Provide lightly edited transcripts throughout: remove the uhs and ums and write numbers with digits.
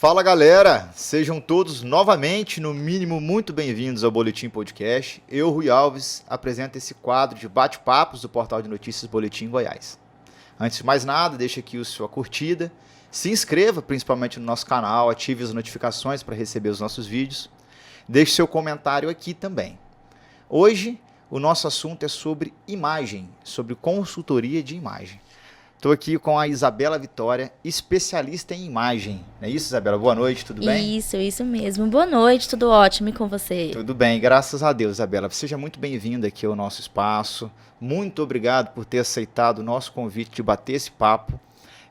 Fala galera, sejam todos novamente, no mínimo, muito bem-vindos ao Boletim Podcast. Eu, Rui Alves, apresento esse quadro de bate-papos do portal de notícias Boletim Goiás. Antes de mais nada, deixe aqui a sua curtida, se inscreva principalmente no nosso canal, ative as notificações para receber os nossos vídeos, deixe seu comentário aqui também. Hoje, o nosso assunto é sobre imagem, sobre consultoria de imagem. Estou aqui com a Isabela Vitória, especialista em imagem. Não é isso, Isabela? Boa noite, tudo bem? Isso mesmo. Boa noite, tudo ótimo e com você? Tudo bem, graças a Deus, Isabela. Seja muito bem-vinda aqui ao nosso espaço. Muito obrigado por ter aceitado o nosso convite de bater esse papo.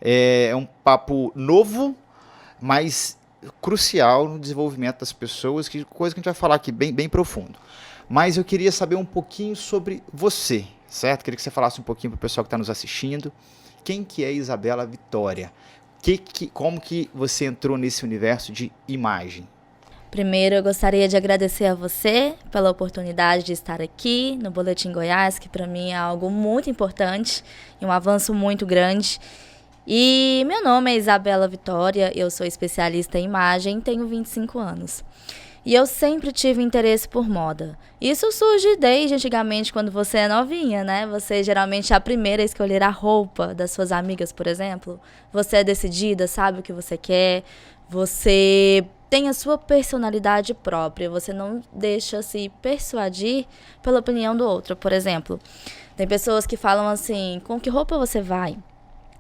É um papo novo, mas crucial no desenvolvimento das pessoas, coisa que a gente vai falar aqui bem profundo. Mas eu queria saber um pouquinho sobre você, certo? Queria que você falasse um pouquinho para o pessoal que está nos assistindo. Quem que é Isabela Vitória? Como que você entrou nesse universo de imagem? Primeiro, eu gostaria de agradecer a você pela oportunidade de estar aqui no Boletim Goiás, que para mim é algo muito importante e um avanço muito grande. E meu nome é Isabela Vitória, eu sou especialista em imagem e tenho 25 anos. E eu sempre tive interesse por moda. Isso surge desde antigamente, quando você é novinha, né? Você geralmente é a primeira a escolher a roupa das suas amigas, por exemplo. Você é decidida, sabe o que você quer. Você tem a sua personalidade própria. Você não deixa se persuadir pela opinião do outro. Por exemplo, tem pessoas que falam assim, com que roupa você vai?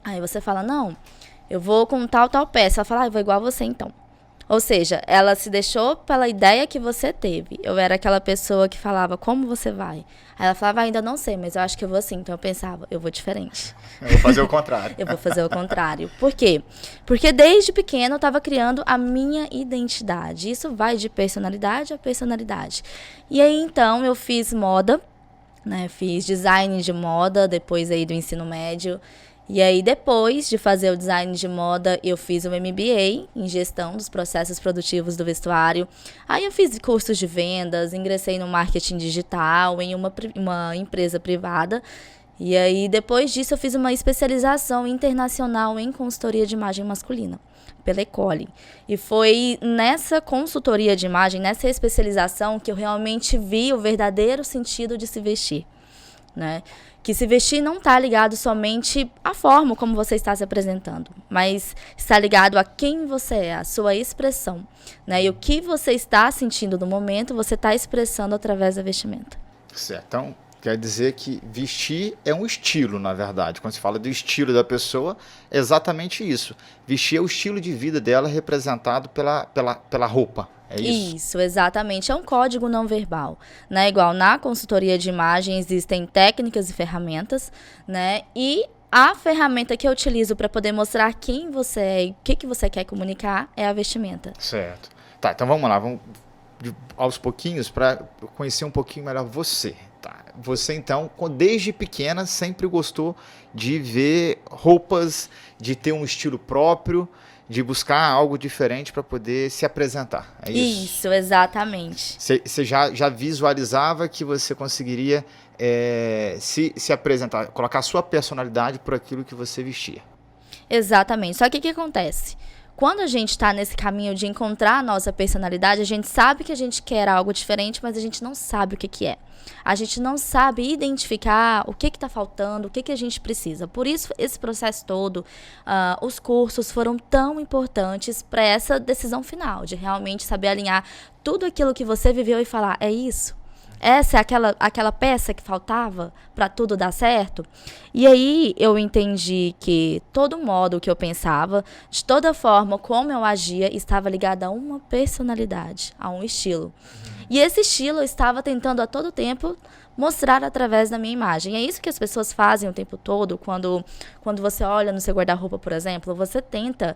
Aí você fala, não, eu vou com tal peça. Ela fala, eu vou igual a você então. Ou seja, ela se deixou pela ideia que você teve. Eu era aquela pessoa que falava, como você vai? Aí ela falava, ainda não sei, mas eu acho que eu vou assim. Então eu pensava, eu vou diferente. Eu vou fazer o contrário. Eu vou fazer o contrário. Por quê? Porque desde pequeno eu estava criando a minha identidade. Isso vai de personalidade a personalidade. E aí então eu fiz moda, né? Fiz design de moda depois aí do ensino médio. E aí, depois de fazer o design de moda, eu fiz um MBA em gestão dos processos produtivos do vestuário. Aí eu fiz cursos de vendas, ingressei no marketing digital em uma empresa privada. E aí, depois disso, eu fiz uma especialização internacional em consultoria de imagem masculina, pela Ecole. E foi nessa consultoria de imagem, nessa especialização, que eu realmente vi o verdadeiro sentido de se vestir, né? Que se vestir não está ligado somente à forma como você está se apresentando, mas está ligado a quem você é, a sua expressão, né? E o que você está sentindo no momento, você está expressando através da vestimenta. Certo. Então, quer dizer que vestir é um estilo, na verdade. Quando se fala do estilo da pessoa, é exatamente isso. Vestir é o estilo de vida dela representado pela roupa. É isso? Isso, exatamente. É um código não verbal, né? Igual na consultoria de imagem existem técnicas e ferramentas, né? E a ferramenta que eu utilizo para poder mostrar quem você é e o que você quer comunicar é a vestimenta. Certo. Tá, então vamos lá, vamos aos pouquinhos para conhecer um pouquinho melhor você. Tá. Você então, desde pequena, sempre gostou de ver roupas, de ter um estilo próprio, de buscar algo diferente para poder se apresentar, é isso? Isso, exatamente. Você já visualizava que você conseguiria se apresentar, colocar a sua personalidade por aquilo que você vestia? Exatamente. Só que o que acontece? Quando a gente está nesse caminho de encontrar a nossa personalidade, a gente sabe que a gente quer algo diferente, mas a gente não sabe o que é. A gente não sabe identificar o que está faltando, o que a gente precisa. Por isso, esse processo todo, os cursos foram tão importantes para essa decisão final, de realmente saber alinhar tudo aquilo que você viveu e falar, é isso? Essa é aquela peça que faltava para tudo dar certo? E aí eu entendi que todo modo que eu pensava, de toda forma como eu agia, estava ligado a uma personalidade, a um estilo. E esse estilo eu estava tentando a todo tempo mostrar através da minha imagem. É isso que as pessoas fazem o tempo todo, quando você olha no seu guarda-roupa, por exemplo, você tenta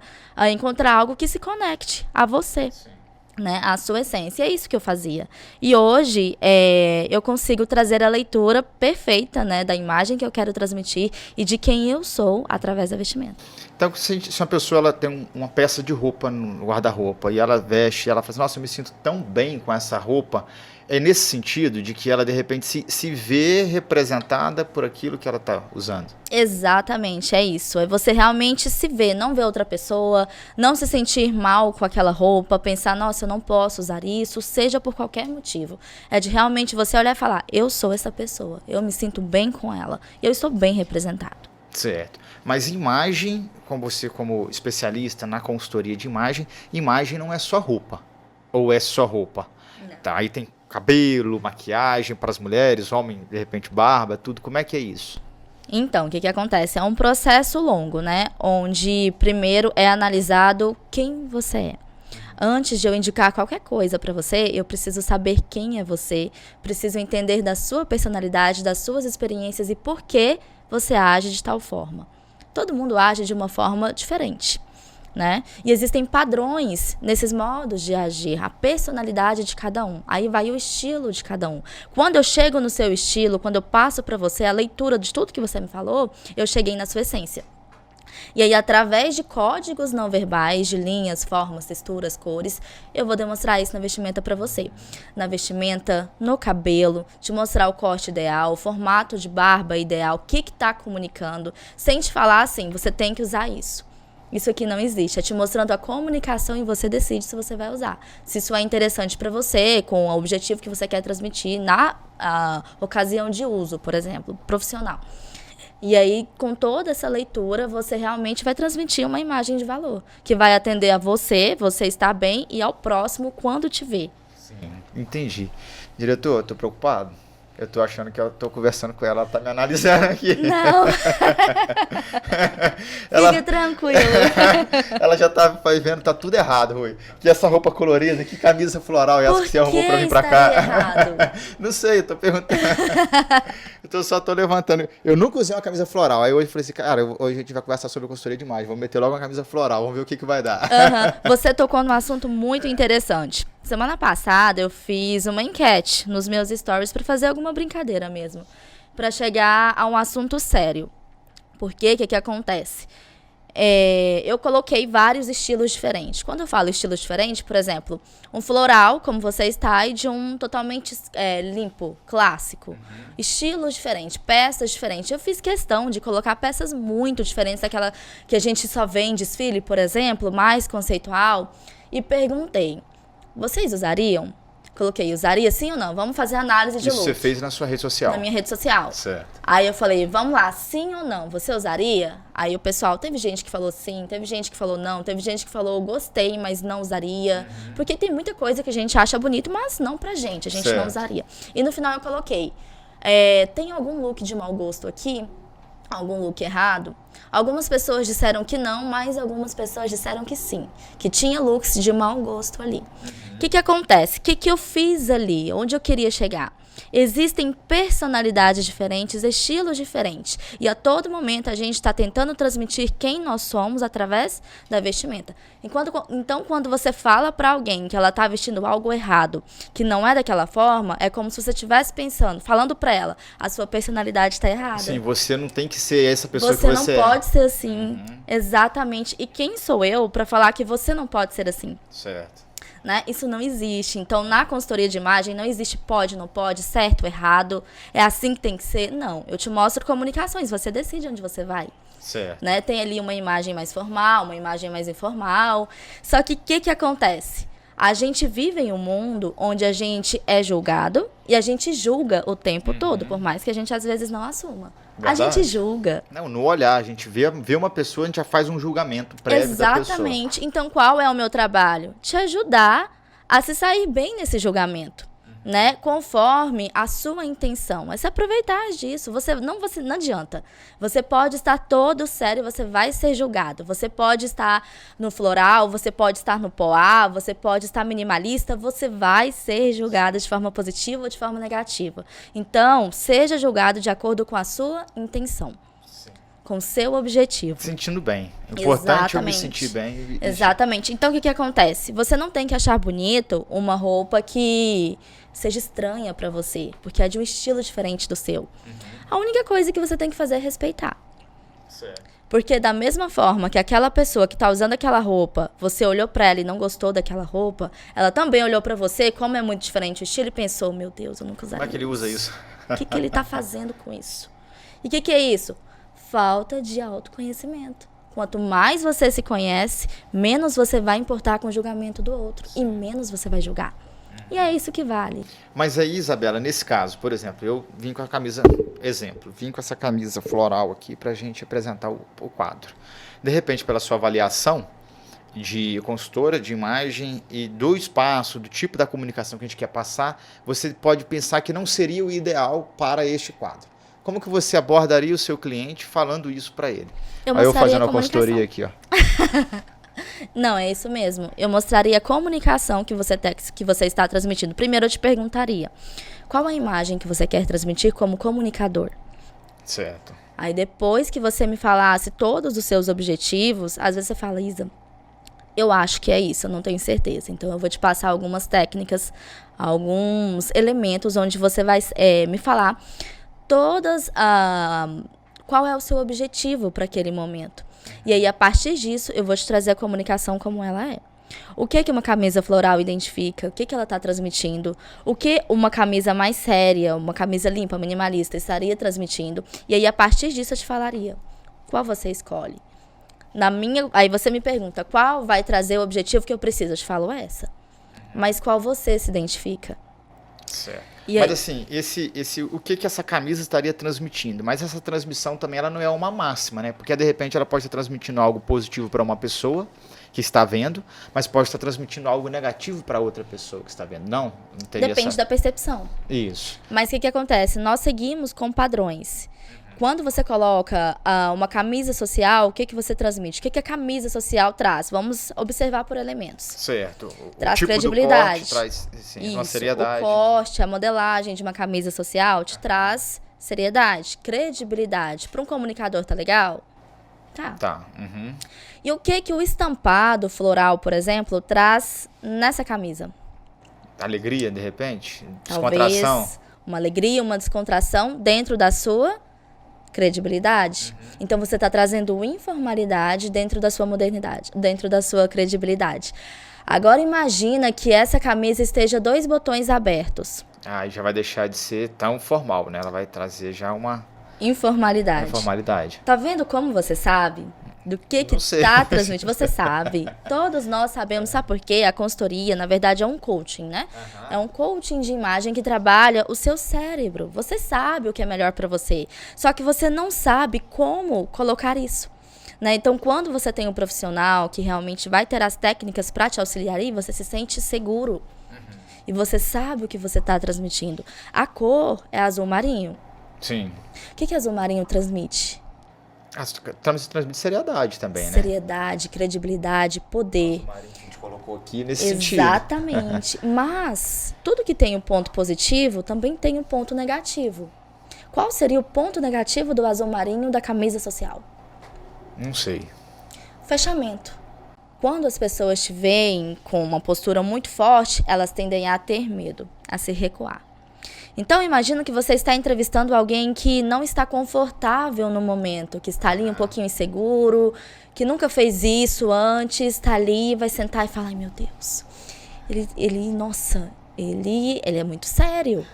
encontrar algo que se conecte a você. Sim. Né, a sua essência, é isso que eu fazia. E hoje eu consigo trazer a leitura perfeita, né, da imagem que eu quero transmitir e de quem eu sou através da vestimenta. Então, se uma pessoa ela tem uma peça de roupa no guarda-roupa e ela veste, ela fala assim, nossa, eu me sinto tão bem com essa roupa, É nesse sentido de que ela, de repente, se vê representada por aquilo que ela está usando. Exatamente, é isso. É você realmente se ver, não ver outra pessoa, não se sentir mal com aquela roupa, pensar, nossa, eu não posso usar isso, seja por qualquer motivo. É de realmente você olhar e falar, eu sou essa pessoa, eu me sinto bem com ela, eu estou bem representado. Certo. Mas imagem, como você como especialista na consultoria de imagem não é só roupa. Ou é só roupa? Não. Tá, aí tem cabelo, maquiagem para as mulheres, homem, de repente, barba, tudo. Como é que é isso? Então, o que acontece? É um processo longo, né? Onde primeiro é analisado quem você é. Antes de eu indicar qualquer coisa para você, eu preciso saber quem é você, preciso entender da sua personalidade, das suas experiências e por que você age de tal forma. Todo mundo age de uma forma diferente, né? E existem padrões nesses modos de agir, a personalidade de cada um. Aí vai o estilo de cada um. Quando eu chego no seu estilo, quando eu passo para você a leitura de tudo que você me falou, eu cheguei na sua essência. E aí, através de códigos não verbais, de linhas, formas, texturas, cores, eu vou demonstrar isso na vestimenta para você. Na vestimenta, no cabelo, te mostrar o corte ideal, o formato de barba ideal, o que está comunicando, sem te falar assim, você tem que usar isso. Isso aqui não existe, é te mostrando a comunicação e você decide se você vai usar. Se isso é interessante para você, com o objetivo que você quer transmitir na ocasião de uso, por exemplo, profissional. E aí, com toda essa leitura, você realmente vai transmitir uma imagem de valor, que vai atender a você estar bem, e ao próximo quando te ver. Sim, entendi. Diretor, eu tô preocupado. Eu tô achando que eu tô conversando com ela, ela tá me analisando aqui. Não. Fica tranquilo. Ela já tá vendo, tá tudo errado, Rui. Que essa roupa colorida, que camisa floral é essa que você arrumou pra vir pra cá? Errado? Não sei, eu tô perguntando. Só tô levantando. Eu nunca usei uma camisa floral. Aí hoje eu falei assim, cara, hoje a gente vai conversar sobre consultoria de imagem. Vamos meter logo uma camisa floral, vamos ver o que vai dar. Você tocou num assunto muito interessante. Semana passada eu fiz uma enquete nos meus stories para fazer alguma brincadeira mesmo, para chegar a um assunto sério. Porque o que acontece? Eu coloquei vários estilos diferentes. Quando eu falo estilo diferente, por exemplo, um floral, como você está, e de um totalmente limpo, clássico. Estilos diferentes, peças diferentes. Eu fiz questão de colocar peças muito diferentes daquela que a gente só vê em desfile, por exemplo, mais conceitual. E perguntei, vocês usariam? Coloquei, usaria sim ou não? Vamos fazer análise de look. Isso você fez na sua rede social? Na minha rede social. Certo. Aí eu falei, vamos lá, sim ou não? Você usaria? Aí o pessoal, teve gente que falou sim, teve gente que falou não, teve gente que falou gostei, mas não usaria. Porque tem muita coisa que a gente acha bonito, mas não pra gente, a gente não usaria. E no final eu coloquei, tem algum look de mau gosto aqui? Algum look errado? Algumas pessoas disseram que não, mas algumas pessoas disseram que sim, que tinha looks de mau gosto ali. O que acontece? O que eu fiz ali? Onde eu queria chegar? Existem personalidades diferentes, estilos diferentes. E a todo momento a gente está tentando transmitir quem nós somos através da vestimenta. Então, quando você fala para alguém que ela está vestindo algo errado, que não é daquela forma, é como se você estivesse pensando, falando para ela, a sua personalidade está errada. Sim, você não tem que ser essa pessoa que você é. Você não pode ser assim. Exatamente. E quem sou eu para falar que você não pode ser assim? Certo. Né? Isso não existe. Então, na consultoria de imagem, não existe pode, não pode, certo, errado, é assim que tem que ser. Não, eu te mostro comunicações, você decide onde você vai. Certo. Né? Tem ali uma imagem mais formal, uma imagem mais informal. Só que o que acontece? A gente vive em um mundo onde a gente é julgado e a gente julga o tempo todo, por mais que a gente às vezes não assuma. Verdade. A gente julga. Não, no olhar, a gente vê uma pessoa, a gente já faz um julgamento prévio da pessoa. Exatamente. Então, qual é o meu trabalho? Te ajudar a se sair bem nesse julgamento, né? Conforme a sua intenção. É se aproveitar disso. Não adianta. Você pode estar todo sério, você vai ser julgado. Você pode estar no floral, você pode estar no poá, você pode estar minimalista, você vai ser julgado de forma positiva ou de forma negativa. Então, seja julgado de acordo com a sua intenção. Com o seu objetivo. Sentindo bem. É importante eu me sentir bem. Exatamente. Então, o que acontece? Você não tem que achar bonito uma roupa que seja estranha pra você, porque é de um estilo diferente do seu. A única coisa que você tem que fazer é respeitar. Certo. Porque da mesma forma que aquela pessoa que tá usando aquela roupa, você olhou pra ela e não gostou daquela roupa, ela também olhou pra você, como é muito diferente o estilo, e pensou, meu Deus, eu nunca usaria. Como é que ele usa isso? O que ele tá fazendo com isso? E o que é isso? Falta de autoconhecimento. Quanto mais você se conhece, menos você vai importar com o julgamento do outro. E menos você vai julgar. E é isso que vale. Mas aí, Isabela, nesse caso, por exemplo, eu vim com a camisa, vim com essa camisa floral aqui pra gente apresentar o quadro. De repente, pela sua avaliação de consultora de imagem e do espaço, do tipo da comunicação que a gente quer passar, você pode pensar que não seria o ideal para este quadro. Como que você abordaria o seu cliente falando isso para ele? Aí eu fazendo a consultoria aqui, ó. Não, é isso mesmo. Eu mostraria a comunicação que você está transmitindo. Primeiro eu te perguntaria, qual a imagem que você quer transmitir como comunicador? Certo. Aí depois que você me falasse todos os seus objetivos, às vezes você fala, Isa, eu acho que é isso, eu não tenho certeza. Então eu vou te passar algumas técnicas, alguns elementos onde você vai me falar qual é o seu objetivo para aquele momento. E aí, a partir disso, eu vou te trazer a comunicação como ela é. O que uma camisa floral identifica? O que ela está transmitindo? O que uma camisa mais séria, uma camisa limpa, minimalista, estaria transmitindo? E aí, a partir disso, eu te falaria. Qual você escolhe? Aí você me pergunta, qual vai trazer o objetivo que eu preciso? Eu te falo essa. Mas qual você se identifica? Certo. Mas assim, o que essa camisa estaria transmitindo? Mas essa transmissão também ela não é uma máxima, né? Porque de repente ela pode estar transmitindo algo positivo para uma pessoa que está vendo, mas pode estar transmitindo algo negativo para outra pessoa que está vendo. Não teria Depende da percepção. Isso. Mas o que acontece? Nós seguimos com padrões. Quando você coloca uma camisa social, o que você transmite? O que a camisa social traz? Vamos observar por elementos. Certo. Traz tipo credibilidade. Do corte, traz isso, uma seriedade. O corte, a modelagem de uma camisa social te traz seriedade, credibilidade. Para um comunicador, tá legal? Tá. Uhum. E o que o estampado floral, por exemplo, traz nessa camisa? Alegria, de repente? Talvez descontração? Uma alegria, uma descontração dentro da sua credibilidade. Então você está trazendo informalidade dentro da sua modernidade, dentro da sua credibilidade. Agora imagina que essa camisa esteja 2 botões abertos. Aí já vai deixar de ser tão formal, né? Ela vai trazer já uma informalidade. Tá vendo como você sabe? Do que está transmitindo? Você sabe. Todos nós sabemos. Sabe por quê? A consultoria, na verdade, é um coaching, né? Uhum. É um coaching de imagem que trabalha o seu cérebro. Você sabe o que é melhor para você. Só que você não sabe como colocar isso. Né? Então, quando você tem um profissional que realmente vai ter as técnicas para te auxiliar aí, você se sente seguro. Uhum. E você sabe o que você está transmitindo. A cor é azul marinho. Sim. O que azul marinho transmite? Transmite seriedade também, né? Seriedade, credibilidade, poder. A gente colocou aqui nesse sentido. Exatamente. Mas tudo que tem um ponto positivo também tem um ponto negativo. Qual seria o ponto negativo do azul marinho da camisa social? Não sei. Fechamento. Quando as pessoas te veem com uma postura muito forte, elas tendem a ter medo, a se recuar. Então, imagina que você está entrevistando alguém que não está confortável no momento, que está ali um pouquinho inseguro, que nunca fez isso antes, está ali, vai sentar e falar, ai meu Deus, ele é muito sério,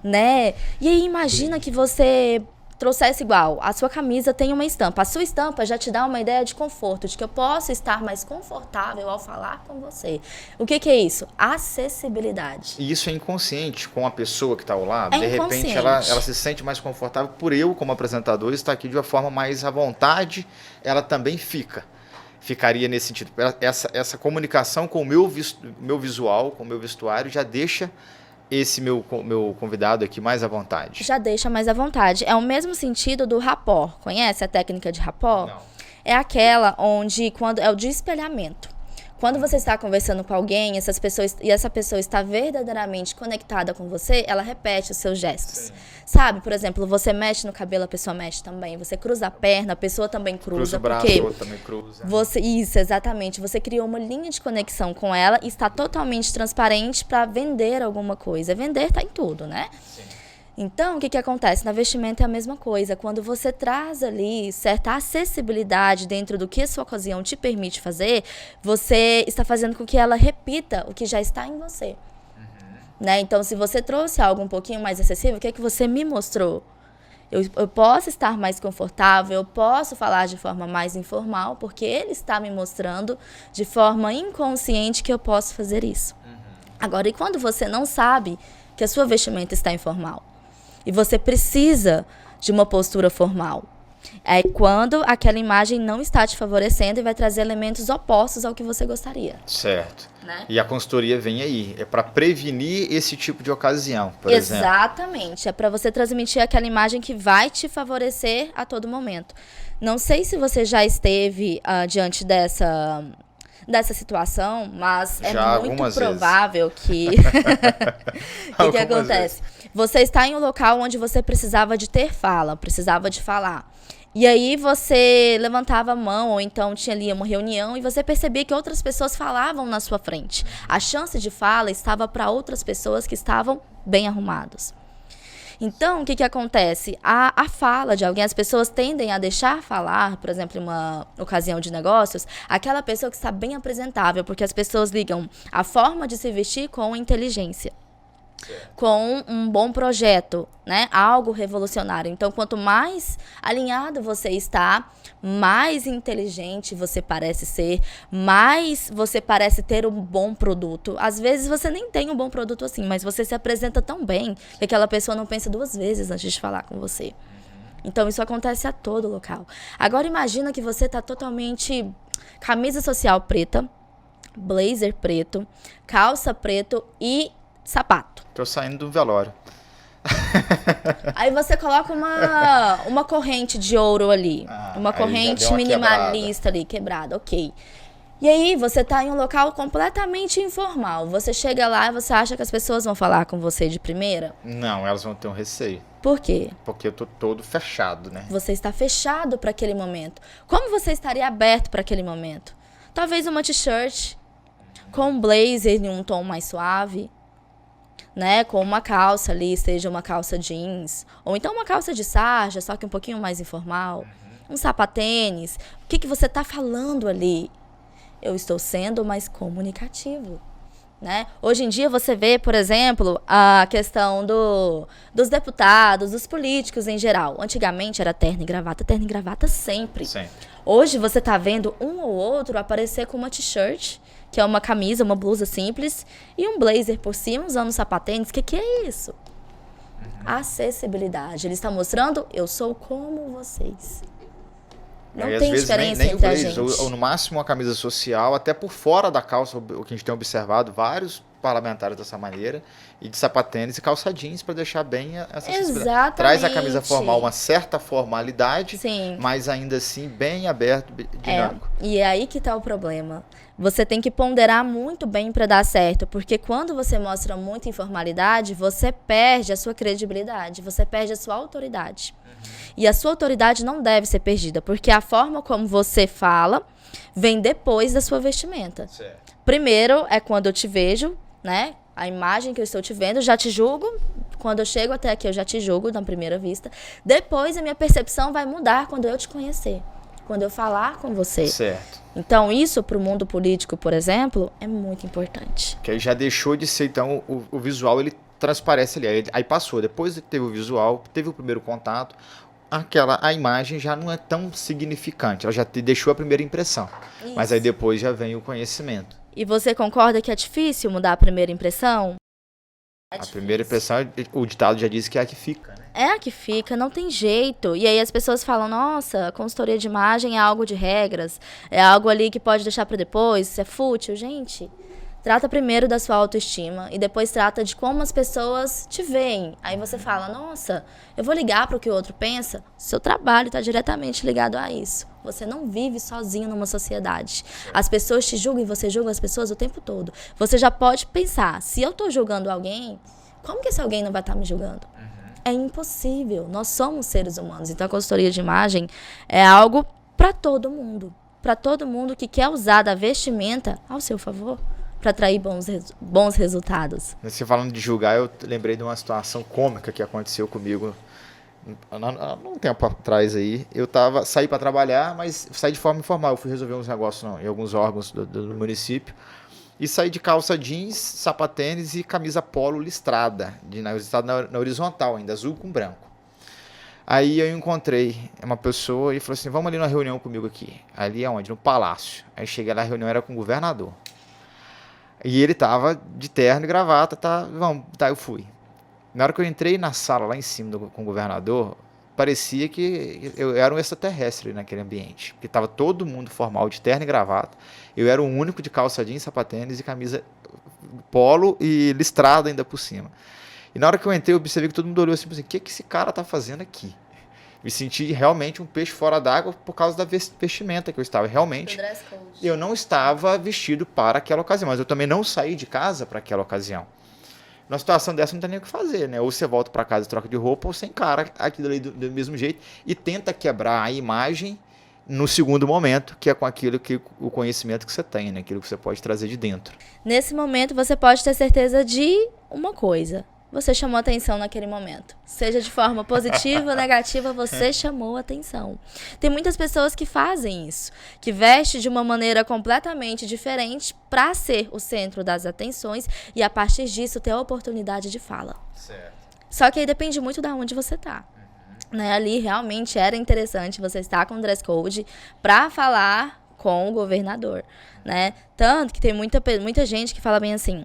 né? E aí imagina que você trouxesse igual, a sua camisa tem uma estampa, a sua estampa já te dá uma ideia de conforto, de que eu posso estar mais confortável ao falar com você. O que é isso? Acessibilidade. E isso é inconsciente com a pessoa que está ao lado, de repente ela se sente mais confortável por eu, como apresentador, estar aqui de uma forma mais à vontade, ela também ficaria nesse sentido. Essa comunicação com o meu visual, com o meu vestuário, já deixa esse meu convidado aqui mais à vontade. Já deixa mais à vontade. É o mesmo sentido do rapport. Conhece a técnica de rapport? Não. É aquela onde é o de espelhamento. Quando você está conversando com alguém, essa pessoa está verdadeiramente conectada com você, ela repete os seus gestos. Sim. Sabe, por exemplo, você mexe no cabelo, a pessoa mexe também. Você cruza a perna, a pessoa também cruza. Cruza o braço, outra também cruza. Isso, exatamente. Você criou uma linha de conexão com ela e está totalmente transparente para vender alguma coisa. Vender está em tudo, né? Sim. Então, o que acontece? Na vestimenta é a mesma coisa. Quando você traz ali certa acessibilidade dentro do que a sua ocasião te permite fazer, você está fazendo com que ela repita o que já está em você. Né? Então, se você trouxe algo um pouquinho mais acessível, o que você me mostrou? Eu posso estar mais confortável, eu posso falar de forma mais informal, porque ele está me mostrando de forma inconsciente que eu posso fazer isso. Agora, e quando você não sabe que a sua vestimenta está informal? E você precisa de uma postura formal. É quando aquela imagem não está te favorecendo e vai trazer elementos opostos ao que você gostaria. Certo. Né? E a consultoria vem aí. É para prevenir esse tipo de ocasião, por exemplo. Exatamente. É para você transmitir aquela imagem que vai te favorecer a todo momento. Não sei se você já esteve diante dessa situação, mas já é muito provável que... O que acontece? Você está em um local onde você precisava de ter fala, precisava de falar. E aí você levantava a mão, ou então tinha ali uma reunião, e você percebia que outras pessoas falavam na sua frente. A chance de fala estava para outras pessoas que estavam bem arrumados. Então, o que acontece? A fala de alguém, as pessoas tendem a deixar falar, por exemplo, em uma ocasião de negócios, aquela pessoa que está bem apresentável, porque as pessoas ligam a forma de se vestir com inteligência, com um bom projeto, né? Algo revolucionário. Então, quanto mais alinhado você está, mais inteligente você parece ser, mais você parece ter um bom produto. Às vezes você nem tem um bom produto assim, mas você se apresenta tão bem que aquela pessoa não pensa duas vezes antes de falar com você. Então, isso acontece a todo local. Agora, imagina que você está totalmente camisa social preta, blazer preto, calça preto e sapato. Tô saindo do velório. Aí você coloca uma corrente de ouro ali. Uma corrente minimalista ali, quebrada, ok. E aí você tá em um local completamente informal. Você chega lá e você acha que as pessoas vão falar com você de primeira? Não, elas vão ter um receio. Por quê? Porque eu tô todo fechado, né? Você está fechado para aquele momento. Como você estaria aberto para aquele momento? Talvez uma t-shirt com um blazer em um tom mais suave, né, com uma calça ali, seja uma calça jeans, ou então uma calça de sarja, só que um pouquinho mais informal, um sapatênis. O que você está falando ali? Eu estou sendo mais comunicativo, né? Hoje em dia você vê, por exemplo, a questão dos deputados, dos políticos em geral. Antigamente era terno e gravata sempre. Hoje você está vendo um ou outro aparecer com uma t-shirt, que é uma camisa, uma blusa simples, e um blazer por cima, usando sapatênis. O que é isso? Acessibilidade. Ele está mostrando, eu sou como vocês. Não tem diferença nem entre o a blazer, gente. ou no máximo uma camisa social, até por fora da calça, o que a gente tem observado, vários parlamentares dessa maneira, e de sapatênis e calça jeans para deixar bem essa acessibilidade. Exatamente. Traz a camisa formal uma certa formalidade, Sim. mas ainda assim bem aberto, dinâmico. E é aí que está o problema. Você tem que ponderar muito bem para dar certo, porque quando você mostra muita informalidade, você perde a sua credibilidade, você perde a sua autoridade. E a sua autoridade não deve ser perdida, porque a forma como você fala vem depois da sua vestimenta. Certo. Primeiro é quando eu te vejo, né? A imagem que eu estou te vendo, já te julgo. Quando eu chego até aqui, eu já te julgo na primeira vista. Depois a minha percepção vai mudar quando eu te conhecer, quando eu falar com você. Certo. Então, isso para o mundo político, por exemplo, é muito importante. Que aí já deixou de ser, então, o visual, ele transparece ali. Aí passou, depois que teve o visual, teve o primeiro contato, a imagem já não é tão significante, ela já te deixou a primeira impressão. Isso. Mas aí depois já vem o conhecimento. E você concorda que é difícil mudar a primeira impressão? A primeira impressão, o ditado já diz que é a que fica, né? É a que fica, não tem jeito. E aí as pessoas falam, nossa, consultoria de imagem é algo de regras, é algo ali que pode deixar para depois, isso é fútil. Gente, trata primeiro da sua autoestima e depois trata de como as pessoas te veem. Aí você fala, nossa, eu vou ligar para o que o outro pensa. Seu trabalho está diretamente ligado a isso. Você não vive sozinho numa sociedade. As pessoas te julgam e você julga as pessoas o tempo todo. Você já pode pensar, se eu estou julgando alguém, como que esse alguém não vai estar me julgando? É impossível. Nós somos seres humanos. Então, a consultoria de imagem é algo para todo mundo. Para todo mundo que quer usar da vestimenta ao seu favor. para atrair bons resultados. Você falando de julgar, eu lembrei de uma situação cômica que aconteceu comigo há um tempo atrás aí. Saí para trabalhar, mas saí de forma informal. Eu fui resolver uns negócios em alguns órgãos do município. E saí de calça jeans, sapatênis e camisa polo listrada, na horizontal ainda, azul com branco. Aí eu encontrei uma pessoa e falou assim, vamos ali numa reunião comigo aqui. Ali aonde? No Palácio. Aí cheguei lá, a reunião era com o governador. E ele tava de terno e gravata, eu fui. Na hora que eu entrei na sala lá em cima com o governador, parecia que eu era um extraterrestre naquele ambiente. Porque tava todo mundo formal, de terno e gravata. Eu era o único de calça jeans, sapatênis e camisa polo e listrada ainda por cima. E na hora que eu entrei, eu observei que todo mundo olhou assim, o que esse cara tá fazendo aqui? Me senti realmente um peixe fora d'água por causa da vestimenta que eu estava. Realmente, eu não estava vestido para aquela ocasião, mas eu também não saí de casa para aquela ocasião. Numa situação dessa não tem nem o que fazer, né? Ou você volta para casa e troca de roupa, ou você encara aquilo ali do mesmo jeito e tenta quebrar a imagem no segundo momento, que é com aquilo que o conhecimento que você tem, né? Aquilo que você pode trazer de dentro. Nesse momento, você pode ter certeza de uma coisa. Você chamou atenção naquele momento. Seja de forma positiva ou negativa, você chamou atenção. Tem muitas pessoas que fazem isso, que vestem de uma maneira completamente diferente para ser o centro das atenções e, a partir disso, ter a oportunidade de fala. Certo. Só que aí depende muito de onde você está. Né, ali realmente era interessante você estar com o dress code para falar com o governador, né? Tanto que tem muita gente que fala bem assim,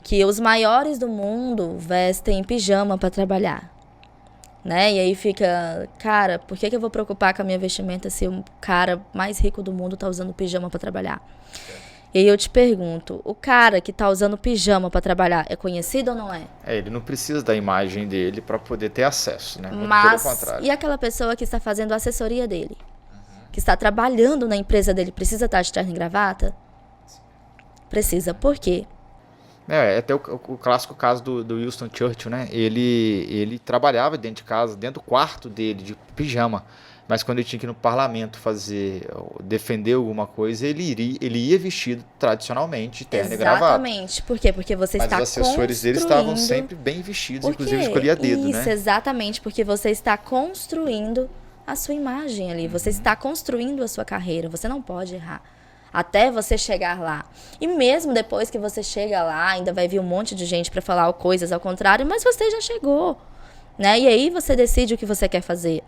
que os maiores do mundo vestem pijama para trabalhar, né? E aí fica, cara, por que eu vou preocupar com a minha vestimenta se o cara mais rico do mundo tá usando pijama para trabalhar? E aí eu te pergunto, o cara que tá usando pijama para trabalhar é conhecido ou não é? Ele não precisa da imagem dele para poder ter acesso, né? Muito Mas, pelo contrário. E aquela pessoa que está fazendo a assessoria dele? Que está trabalhando na empresa dele, precisa estar de terno e gravata? Precisa. Por quê? Até o clássico caso do Winston Churchill, né? Ele trabalhava dentro de casa, dentro do quarto dele, de pijama. Mas quando ele tinha que ir no parlamento defender alguma coisa, ele ia vestido tradicionalmente de terno e gravata. Exatamente. Por quê? Porque você está construindo... Mas os assessores dele estavam sempre bem vestidos, inclusive escolhia a dedo, né? Isso, exatamente. Porque você está construindo a sua imagem ali. Você está construindo a sua carreira. Você não pode errar. Até você chegar lá. E mesmo depois que você chega lá, ainda vai vir um monte de gente para falar coisas ao contrário, mas você já chegou, né? E aí você decide o que você quer fazer.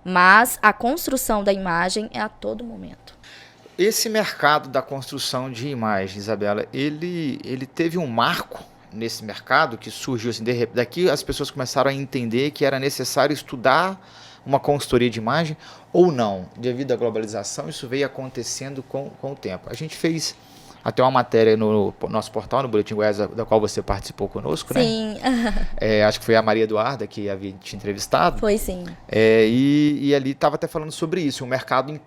Mas a construção da imagem é a todo momento. Esse mercado da construção de imagem, Isabela, ele teve um marco nesse mercado que surgiu assim, daqui as pessoas começaram a entender que era necessário estudar uma consultoria de imagem ou não. Devido à globalização, isso veio acontecendo com o tempo. A gente fez até uma matéria no nosso portal, no Boletim Goiás, da qual você participou conosco, né? Sim. Acho que foi a Maria Eduarda que havia te entrevistado. Foi, sim. E ali estava até falando sobre isso, um mercado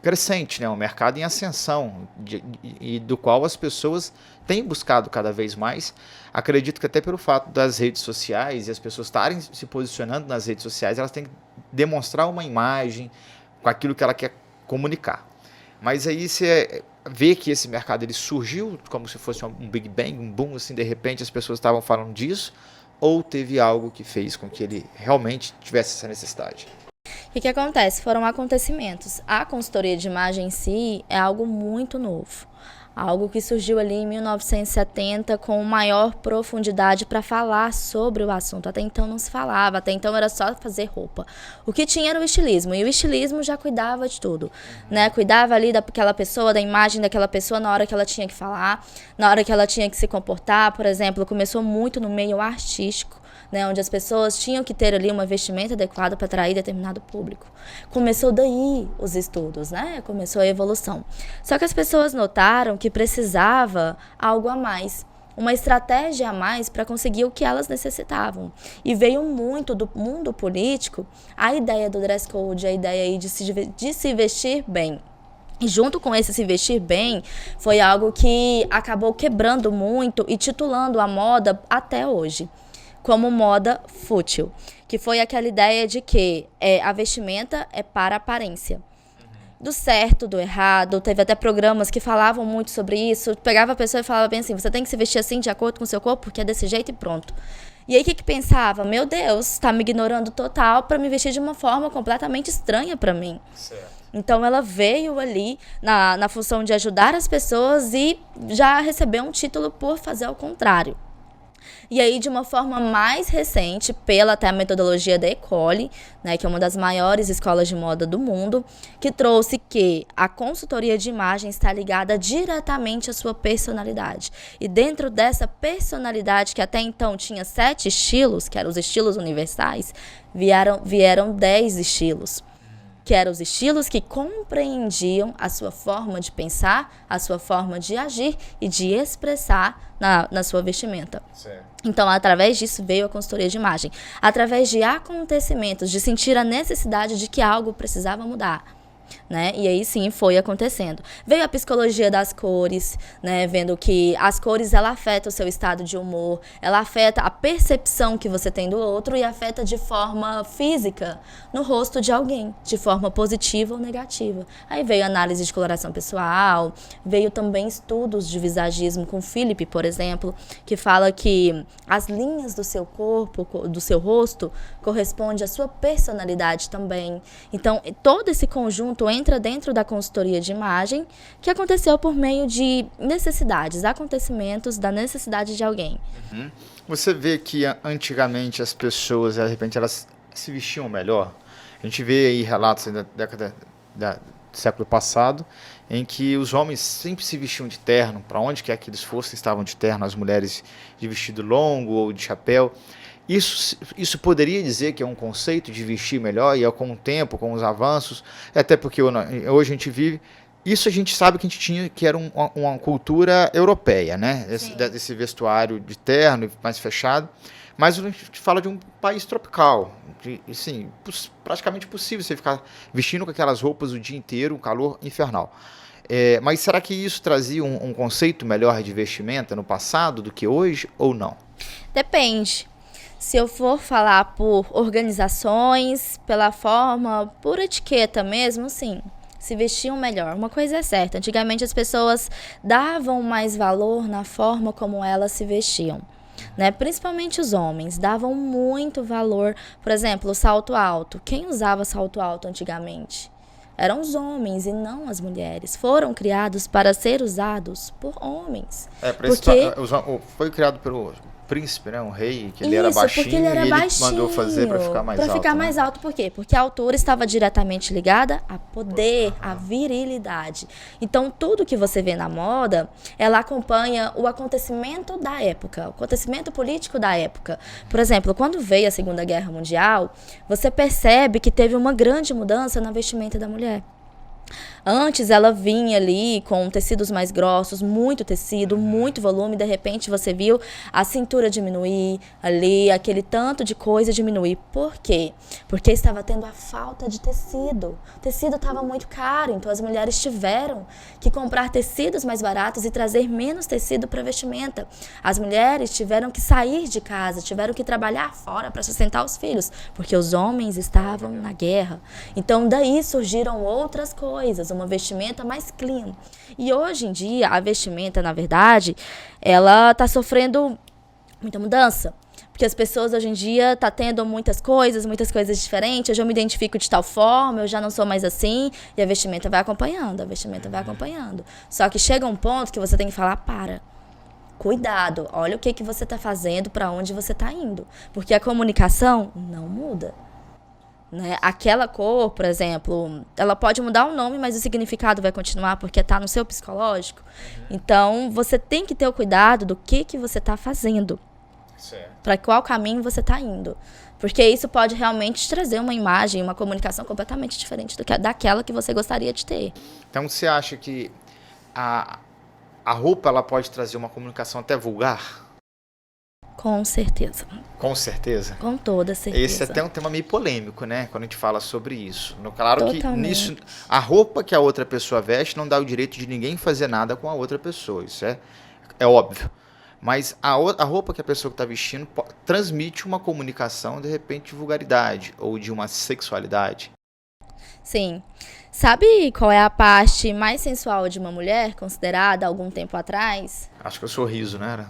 crescente, né? Um mercado em ascensão, e do qual as pessoas têm buscado cada vez mais. Acredito que até pelo fato das redes sociais e as pessoas estarem se posicionando nas redes sociais, elas têm que demonstrar uma imagem com aquilo que ela quer comunicar. Mas aí você vê que esse mercado ele surgiu como se fosse um Big Bang, um boom, assim, de repente as pessoas estavam falando disso, ou teve algo que fez com que ele realmente tivesse essa necessidade? O que acontece? Foram acontecimentos. A consultoria de imagem em si é algo muito novo. Algo que surgiu ali em 1970 com maior profundidade para falar sobre o assunto. Até então não se falava, até então era só fazer roupa. O que tinha era o estilismo, e o estilismo já cuidava de tudo, né? Cuidava ali daquela pessoa, da imagem daquela pessoa na hora que ela tinha que falar, na hora que ela tinha que se comportar. Por exemplo, começou muito no meio artístico, né, onde as pessoas tinham que ter ali uma vestimenta adequada para atrair determinado público. Começou daí os estudos, né? Começou a evolução. Só que as pessoas notaram que precisava algo a mais, uma estratégia a mais para conseguir o que elas necessitavam. E veio muito do mundo político a ideia do dress code, a ideia aí de se vestir bem. E junto com esse se vestir bem, foi algo que acabou quebrando muito e titulando a moda até hoje como moda fútil, que foi aquela ideia de que a vestimenta é para aparência. do certo, do errado. Teve até programas que falavam muito sobre isso. Pegava a pessoa e falava bem assim, você tem que se vestir assim de acordo com o seu corpo, porque é desse jeito e pronto. E aí o que pensava? Meu Deus, tá me ignorando total para me vestir de uma forma completamente estranha para mim. Certo. Então ela veio ali na função de ajudar as pessoas e já recebeu um título por fazer ao contrário. E aí, de uma forma mais recente, pela até a metodologia da Ecole, né, que é uma das maiores escolas de moda do mundo, que trouxe que a consultoria de imagem está ligada diretamente à sua personalidade. E dentro dessa personalidade, que até então tinha 7 estilos, que eram os estilos universais, vieram 10 estilos. Que eram os estilos que compreendiam a sua forma de pensar, a sua forma de agir e de expressar na sua vestimenta. Certo. Então, através disso veio a consultoria de imagem. Através de acontecimentos, de sentir a necessidade de que algo precisava mudar. Né? E aí sim foi acontecendo. Veio a psicologia das cores, né? Vendo que as cores ela afeta o seu estado de humor, ela afeta a percepção que você tem do outro e afeta de forma física no rosto de alguém, de forma positiva ou negativa. Aí veio análise de coloração pessoal, veio também estudos de visagismo com Philip, por exemplo, que fala que as linhas do seu corpo, do seu rosto, corresponde à sua personalidade também. Então, todo esse conjunto entra dentro da consultoria de imagem, que aconteceu por meio de necessidades, acontecimentos da necessidade de alguém. Uhum. Você vê que antigamente as pessoas, de repente, elas se vestiam melhor. A gente vê aí relatos da década do século passado, em que os homens sempre se vestiam de terno, para onde quer que eles fossem, estavam de terno, as mulheres de vestido longo ou de chapéu. Isso poderia dizer que é um conceito de vestir melhor e com o tempo, com os avanços, até porque hoje a gente vive, isso a gente sabe que a gente tinha, que era uma cultura europeia, né? Esse vestuário de terno mais fechado, mas a gente fala de um país tropical, assim, praticamente possível você ficar vestindo com aquelas roupas o dia inteiro, um calor infernal. Mas será que isso trazia um conceito melhor de vestimenta no passado do que hoje ou não? Depende. Se eu for falar por organizações, pela forma, por etiqueta mesmo, sim, se vestiam melhor. Uma coisa é certa, antigamente as pessoas davam mais valor na forma como elas se vestiam, né? Principalmente os homens, davam muito valor. Por exemplo, o salto alto. Quem usava salto alto antigamente? Eram os homens e não as mulheres. Foram criados para ser usados por homens. Foi criado pelo príncipe, né? Um rei, que ele era baixinho, porque ele era baixinho, mandou fazer para ficar mais alto. Para ficar mais alto, por quê? Porque a altura estava diretamente ligada a poder, a virilidade. Então, tudo que você vê na moda, ela acompanha o acontecimento da época, o acontecimento político da época. Por exemplo, quando veio a Segunda Guerra Mundial, você percebe que teve uma grande mudança na vestimenta da mulher. Antes ela vinha ali com tecidos mais grossos, muito tecido, muito volume, de repente você viu a cintura diminuir ali, aquele tanto de coisa diminuir. Por quê? Porque estava tendo a falta de tecido. O tecido estava muito caro, então as mulheres tiveram que comprar tecidos mais baratos e trazer menos tecido para vestimenta. As mulheres tiveram que sair de casa, tiveram que trabalhar fora para sustentar os filhos, porque os homens estavam na guerra. Então daí surgiram outras coisas, uma vestimenta mais clean. E hoje em dia, a vestimenta, na verdade, ela está sofrendo muita mudança. Porque as pessoas hoje em dia estão tendo muitas coisas diferentes, eu já me identifico de tal forma, eu já não sou mais assim, e a vestimenta vai acompanhando, Só que chega um ponto que você tem que falar, cuidado, olha o que você está fazendo, para onde você está indo. Porque a comunicação não muda. Né? Aquela cor, por exemplo, ela pode mudar o nome, mas o significado vai continuar porque está no seu psicológico. Então, você tem que ter o cuidado do que você está fazendo. Para qual caminho você está indo. Porque isso pode realmente trazer uma imagem, uma comunicação completamente diferente daquela que você gostaria de ter. Então, você acha que a roupa ela pode trazer uma comunicação até vulgar? Com certeza. Com certeza? Com toda certeza. Esse é até um tema meio polêmico, né? Quando a gente fala sobre isso. Claro Totalmente. Que nisso, a roupa que a outra pessoa veste não dá o direito de ninguém fazer nada com a outra pessoa. Isso é óbvio. Mas a roupa que a pessoa está vestindo transmite uma comunicação, de repente, de vulgaridade ou de uma sexualidade. Sim. Sabe qual é a parte mais sensual de uma mulher, considerada há algum tempo atrás? Acho que é o sorriso, não era?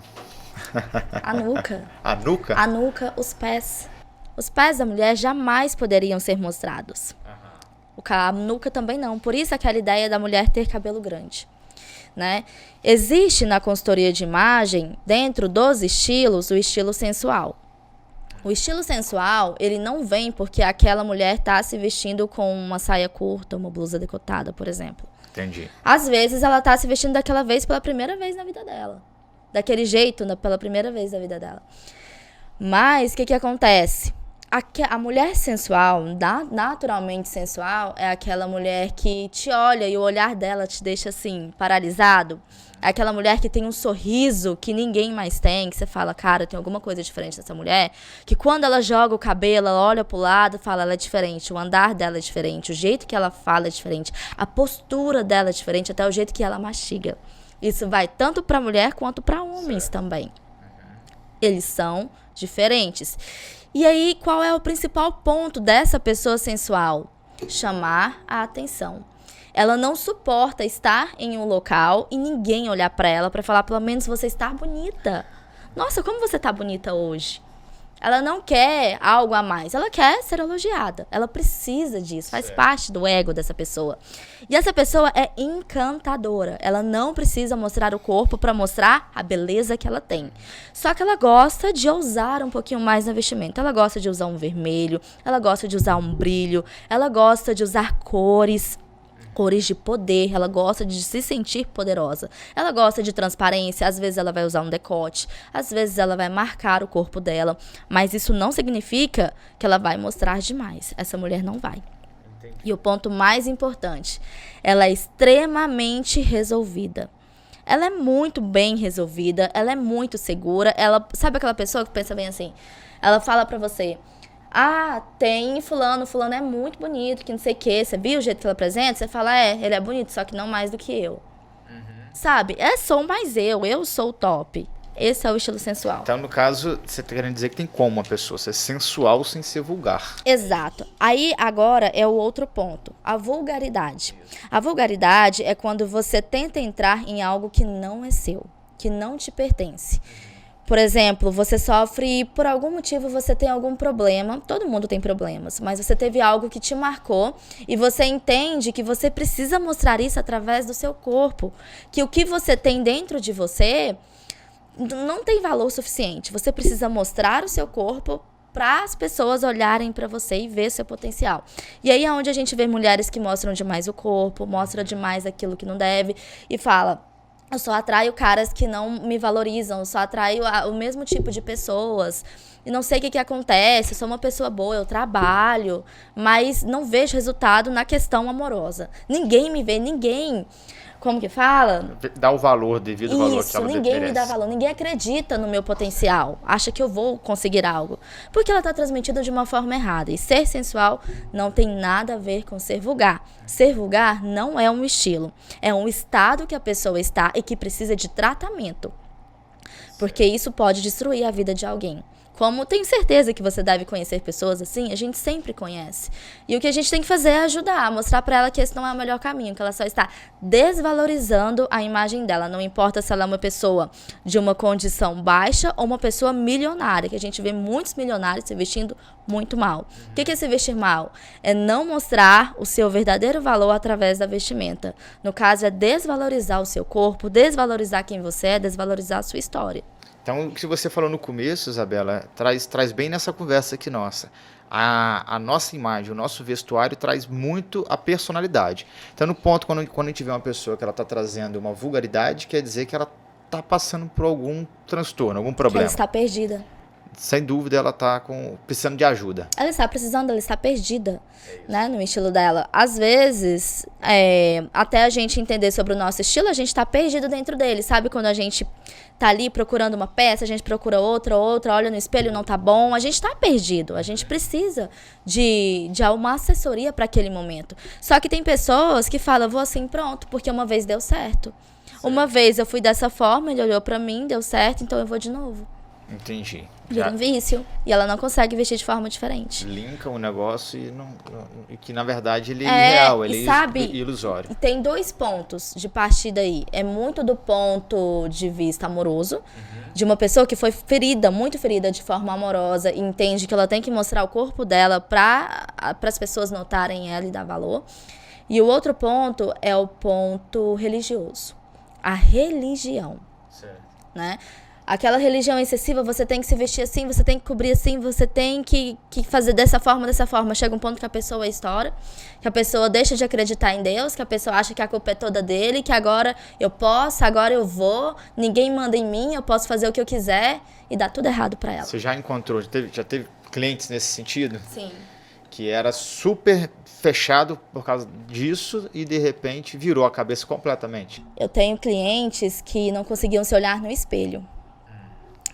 A nuca. A nuca? A nuca, os pés. Os pés da mulher jamais poderiam ser mostrados. A nuca também não. Por isso aquela ideia da mulher ter cabelo grande. Né? Existe na consultoria de imagem, dentro dos estilos, o estilo sensual. O estilo sensual, ele não vem porque aquela mulher está se vestindo com uma saia curta, uma blusa decotada, por exemplo. Entendi. Às vezes ela está se vestindo daquela vez pela primeira vez na vida dela. Daquele jeito, pela primeira vez na vida dela. Mas, o que acontece? A mulher sensual, naturalmente sensual, é aquela mulher que te olha e o olhar dela te deixa assim, paralisado. É aquela mulher que tem um sorriso que ninguém mais tem, que você fala, cara, tem alguma coisa diferente dessa mulher. Que quando ela joga o cabelo, ela olha pro lado, fala, ela é diferente, o andar dela é diferente, o jeito que ela fala é diferente, a postura dela é diferente, até o jeito que ela mastiga. Isso vai tanto pra mulher quanto pra homens também. Eles são diferentes. E aí, qual é o principal ponto dessa pessoa sensual? Chamar a atenção. Ela não suporta estar em um local e ninguém olhar pra ela pra falar, pelo menos você está bonita. Nossa, como você tá bonita hoje? Ela não quer algo a mais, ela quer ser elogiada. Ela precisa disso, faz parte do ego dessa pessoa. E essa pessoa é encantadora. Ela não precisa mostrar o corpo para mostrar a beleza que ela tem. Só que ela gosta de ousar um pouquinho mais no vestimento. Ela gosta de usar um vermelho, ela gosta de usar um brilho, ela gosta de usar cores de poder, ela gosta de se sentir poderosa. Ela gosta de transparência, às vezes ela vai usar um decote, às vezes ela vai marcar o corpo dela, mas isso não significa que ela vai mostrar demais. Essa mulher não vai. Entendi. E o ponto mais importante, ela é extremamente resolvida. Ela é muito bem resolvida, ela é muito segura, ela, sabe aquela pessoa que pensa bem assim? Ela fala pra você, tem fulano é muito bonito, que não sei o que, você viu o jeito que ela apresenta? Você fala, ele é bonito, só que não mais do que eu. Sabe? Sou mais eu sou o top. Esse é o estilo sensual. Então, no caso, você tá querendo dizer que tem como uma pessoa ser sensual sem ser vulgar. Exato. Aí, agora, é o outro ponto. A vulgaridade. A vulgaridade é quando você tenta entrar em algo que não é seu, que não te pertence. Por exemplo, você sofre, por algum motivo você tem algum problema, todo mundo tem problemas, mas você teve algo que te marcou e você entende que você precisa mostrar isso através do seu corpo, que o que você tem dentro de você não tem valor suficiente, você precisa mostrar o seu corpo para as pessoas olharem para você e ver seu potencial. E aí é onde a gente vê mulheres que mostram demais o corpo, mostram demais aquilo que não deve e fala... Eu só atraio caras que não me valorizam, eu só atraio o mesmo tipo de pessoas. E não sei o que acontece, eu sou uma pessoa boa, eu trabalho, mas não vejo resultado na questão amorosa. Ninguém me vê, ninguém... Como que fala? Dá o valor, devido ao valor que ela merece. Ninguém me dá valor, ninguém acredita no meu potencial, acha que eu vou conseguir algo. Porque ela está transmitida de uma forma errada. E ser sensual não tem nada a ver com ser vulgar. Ser vulgar não é um estilo, é um estado que a pessoa está e que precisa de tratamento. Porque isso pode destruir a vida de alguém. Como tenho certeza que você deve conhecer pessoas assim, a gente sempre conhece. E o que a gente tem que fazer é ajudar, mostrar para ela que esse não é o melhor caminho, que ela só está desvalorizando a imagem dela. Não importa se ela é uma pessoa de uma condição baixa ou uma pessoa milionária, que a gente vê muitos milionários se vestindo muito mal. O que é se vestir mal? É não mostrar o seu verdadeiro valor através da vestimenta. No caso, é desvalorizar o seu corpo, desvalorizar quem você é, desvalorizar a sua história. Então, o que você falou no começo, Isabela, traz bem nessa conversa aqui nossa. A nossa imagem, o nosso vestuário traz muito a personalidade. Então, no ponto, quando a gente vê uma pessoa que ela está trazendo uma vulgaridade, quer dizer que ela está passando por algum transtorno, algum problema. Ela está perdida. Sem dúvida, ela está precisando de ajuda. Ela está precisando, ela está perdida, né, no estilo dela. Às vezes, até a gente entender sobre o nosso estilo, a gente está perdido dentro dele. Sabe quando a gente tá ali procurando uma peça, a gente procura outra, olha no espelho, não tá bom, a gente tá perdido, a gente precisa de uma assessoria para aquele momento. Só que tem pessoas que falam, vou assim, pronto, porque uma vez deu certo. Uma vez eu fui dessa forma, ele olhou para mim, deu certo, então eu vou de novo. Entendi. Vira um vício. E ela não consegue vestir de forma diferente. Linka um negócio e que, na verdade, ele é irreal, ele é ilusório. Tem 2 pontos de partida aí. É muito do ponto de vista amoroso, de uma pessoa que foi ferida, muito ferida de forma amorosa, e entende que ela tem que mostrar o corpo dela para as pessoas notarem ela e dar valor. E o outro ponto é o ponto religioso. A religião. Certo. Né? Aquela religião excessiva, você tem que se vestir assim, você tem que cobrir assim, você tem que fazer dessa forma. Chega um ponto que a pessoa estoura, que a pessoa deixa de acreditar em Deus, que a pessoa acha que a culpa é toda dele, que agora eu posso, agora eu vou, ninguém manda em mim, eu posso fazer o que eu quiser, e dá tudo errado pra ela. Você já encontrou, já teve clientes nesse sentido? Sim. Que era super fechado por causa disso e de repente virou a cabeça completamente? Eu tenho clientes que não conseguiam se olhar no espelho.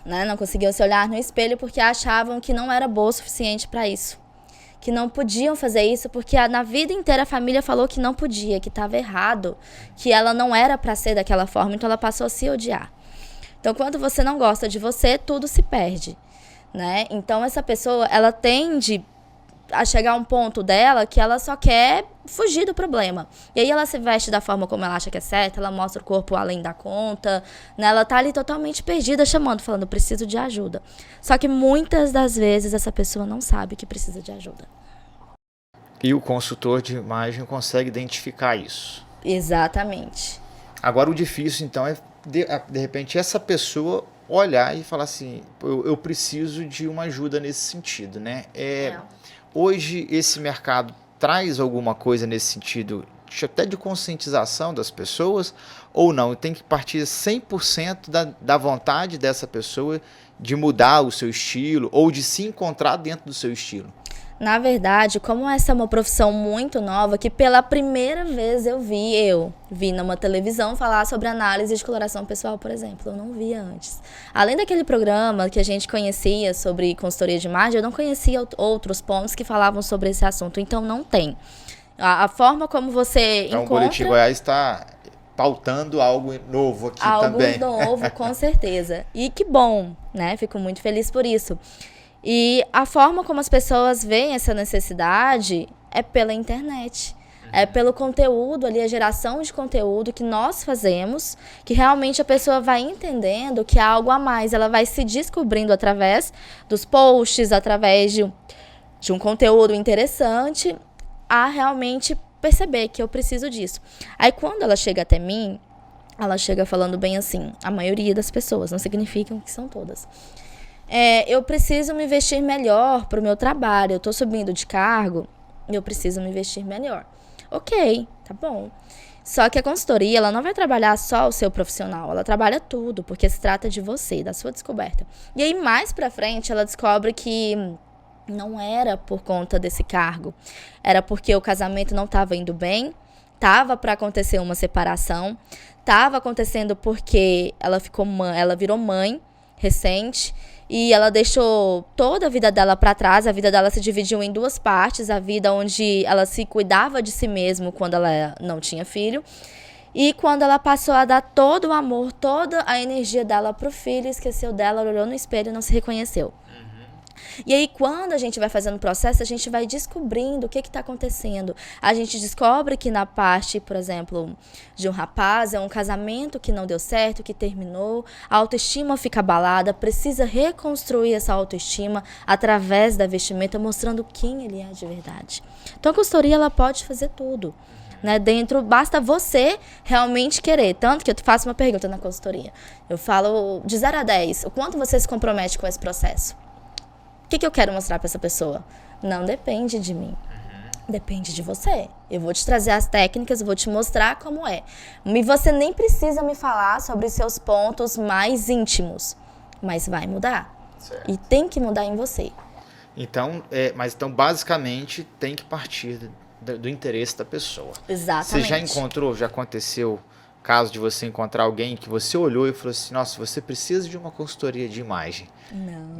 Né? Não conseguiam se olhar no espelho porque achavam que não era boa o suficiente para isso. Que não podiam fazer isso porque na vida inteira a família falou que não podia, que estava errado, que ela não era para ser daquela forma, então ela passou a se odiar. Então, quando você não gosta de você, tudo se perde. Né? Então, essa pessoa, ela tende a chegar a um ponto dela que ela só quer fugir do problema. E aí ela se veste da forma como ela acha que é certa, ela mostra o corpo além da conta, né? Ela tá ali totalmente perdida, chamando, falando, preciso de ajuda. Só que muitas das vezes essa pessoa não sabe que precisa de ajuda. E o consultor de imagem consegue identificar isso. Exatamente. Agora o difícil, então, é de repente essa pessoa olhar e falar assim, eu preciso de uma ajuda nesse sentido, né? Hoje esse mercado traz alguma coisa nesse sentido, até de conscientização das pessoas, ou não? Tem que partir 100% da vontade dessa pessoa de mudar o seu estilo ou de se encontrar dentro do seu estilo? Na verdade, como essa é uma profissão muito nova, que pela primeira vez eu vi numa televisão falar sobre análise de coloração pessoal, por exemplo. Eu não via antes. Além daquele programa que a gente conhecia sobre consultoria de imagem, eu não conhecia outros pontos que falavam sobre esse assunto. Então, não tem. A forma como você então, encontra... o Boletim Goiás está pautando algo novo aqui também. Algo novo, com certeza. E que bom, né? Fico muito feliz por isso. E a forma como as pessoas veem essa necessidade é pela internet. É pelo conteúdo ali, a geração de conteúdo que nós fazemos, que realmente a pessoa vai entendendo que há algo a mais. Ela vai se descobrindo através dos posts, através de um conteúdo interessante, a realmente perceber que eu preciso disso. Aí quando ela chega até mim, ela chega falando bem assim, a maioria das pessoas, não significam que são todas. Eu preciso me vestir melhor para o meu trabalho, eu estou subindo de cargo, eu preciso me vestir melhor. Ok, tá bom. Só que a consultoria, ela não vai trabalhar só o seu profissional, ela trabalha tudo, porque se trata de você, da sua descoberta. E aí, mais pra frente, ela descobre que não era por conta desse cargo, era porque o casamento não estava indo bem, estava para acontecer uma separação, estava acontecendo porque ela virou mãe recente, e ela deixou toda a vida dela para trás. A vida dela se dividiu em 2 partes. A vida onde ela se cuidava de si mesma quando ela não tinha filho. E quando ela passou a dar todo o amor, toda a energia dela pro filho, esqueceu dela, olhou no espelho e não se reconheceu. E aí, quando a gente vai fazendo o processo, a gente vai descobrindo o que está acontecendo. A gente descobre que na parte, por exemplo, de um rapaz, é um casamento que não deu certo, que terminou, a autoestima fica abalada, precisa reconstruir essa autoestima através da vestimenta, mostrando quem ele é de verdade. Então, a consultoria, ela pode fazer tudo. Né? Basta você realmente querer. Tanto que eu faço uma pergunta na consultoria. Eu falo de 0 a 10, o quanto você se compromete com esse processo? O que eu quero mostrar para essa pessoa? Não depende de mim. Depende de você. Eu vou te trazer as técnicas, eu vou te mostrar como é. E você nem precisa me falar sobre os seus pontos mais íntimos. Mas vai mudar. Certo. E tem que mudar em você. Então, basicamente, tem que partir do interesse da pessoa. Exatamente. Você já encontrou, já aconteceu caso de você encontrar alguém que você olhou e falou assim, nossa, você precisa de uma consultoria de imagem. Não.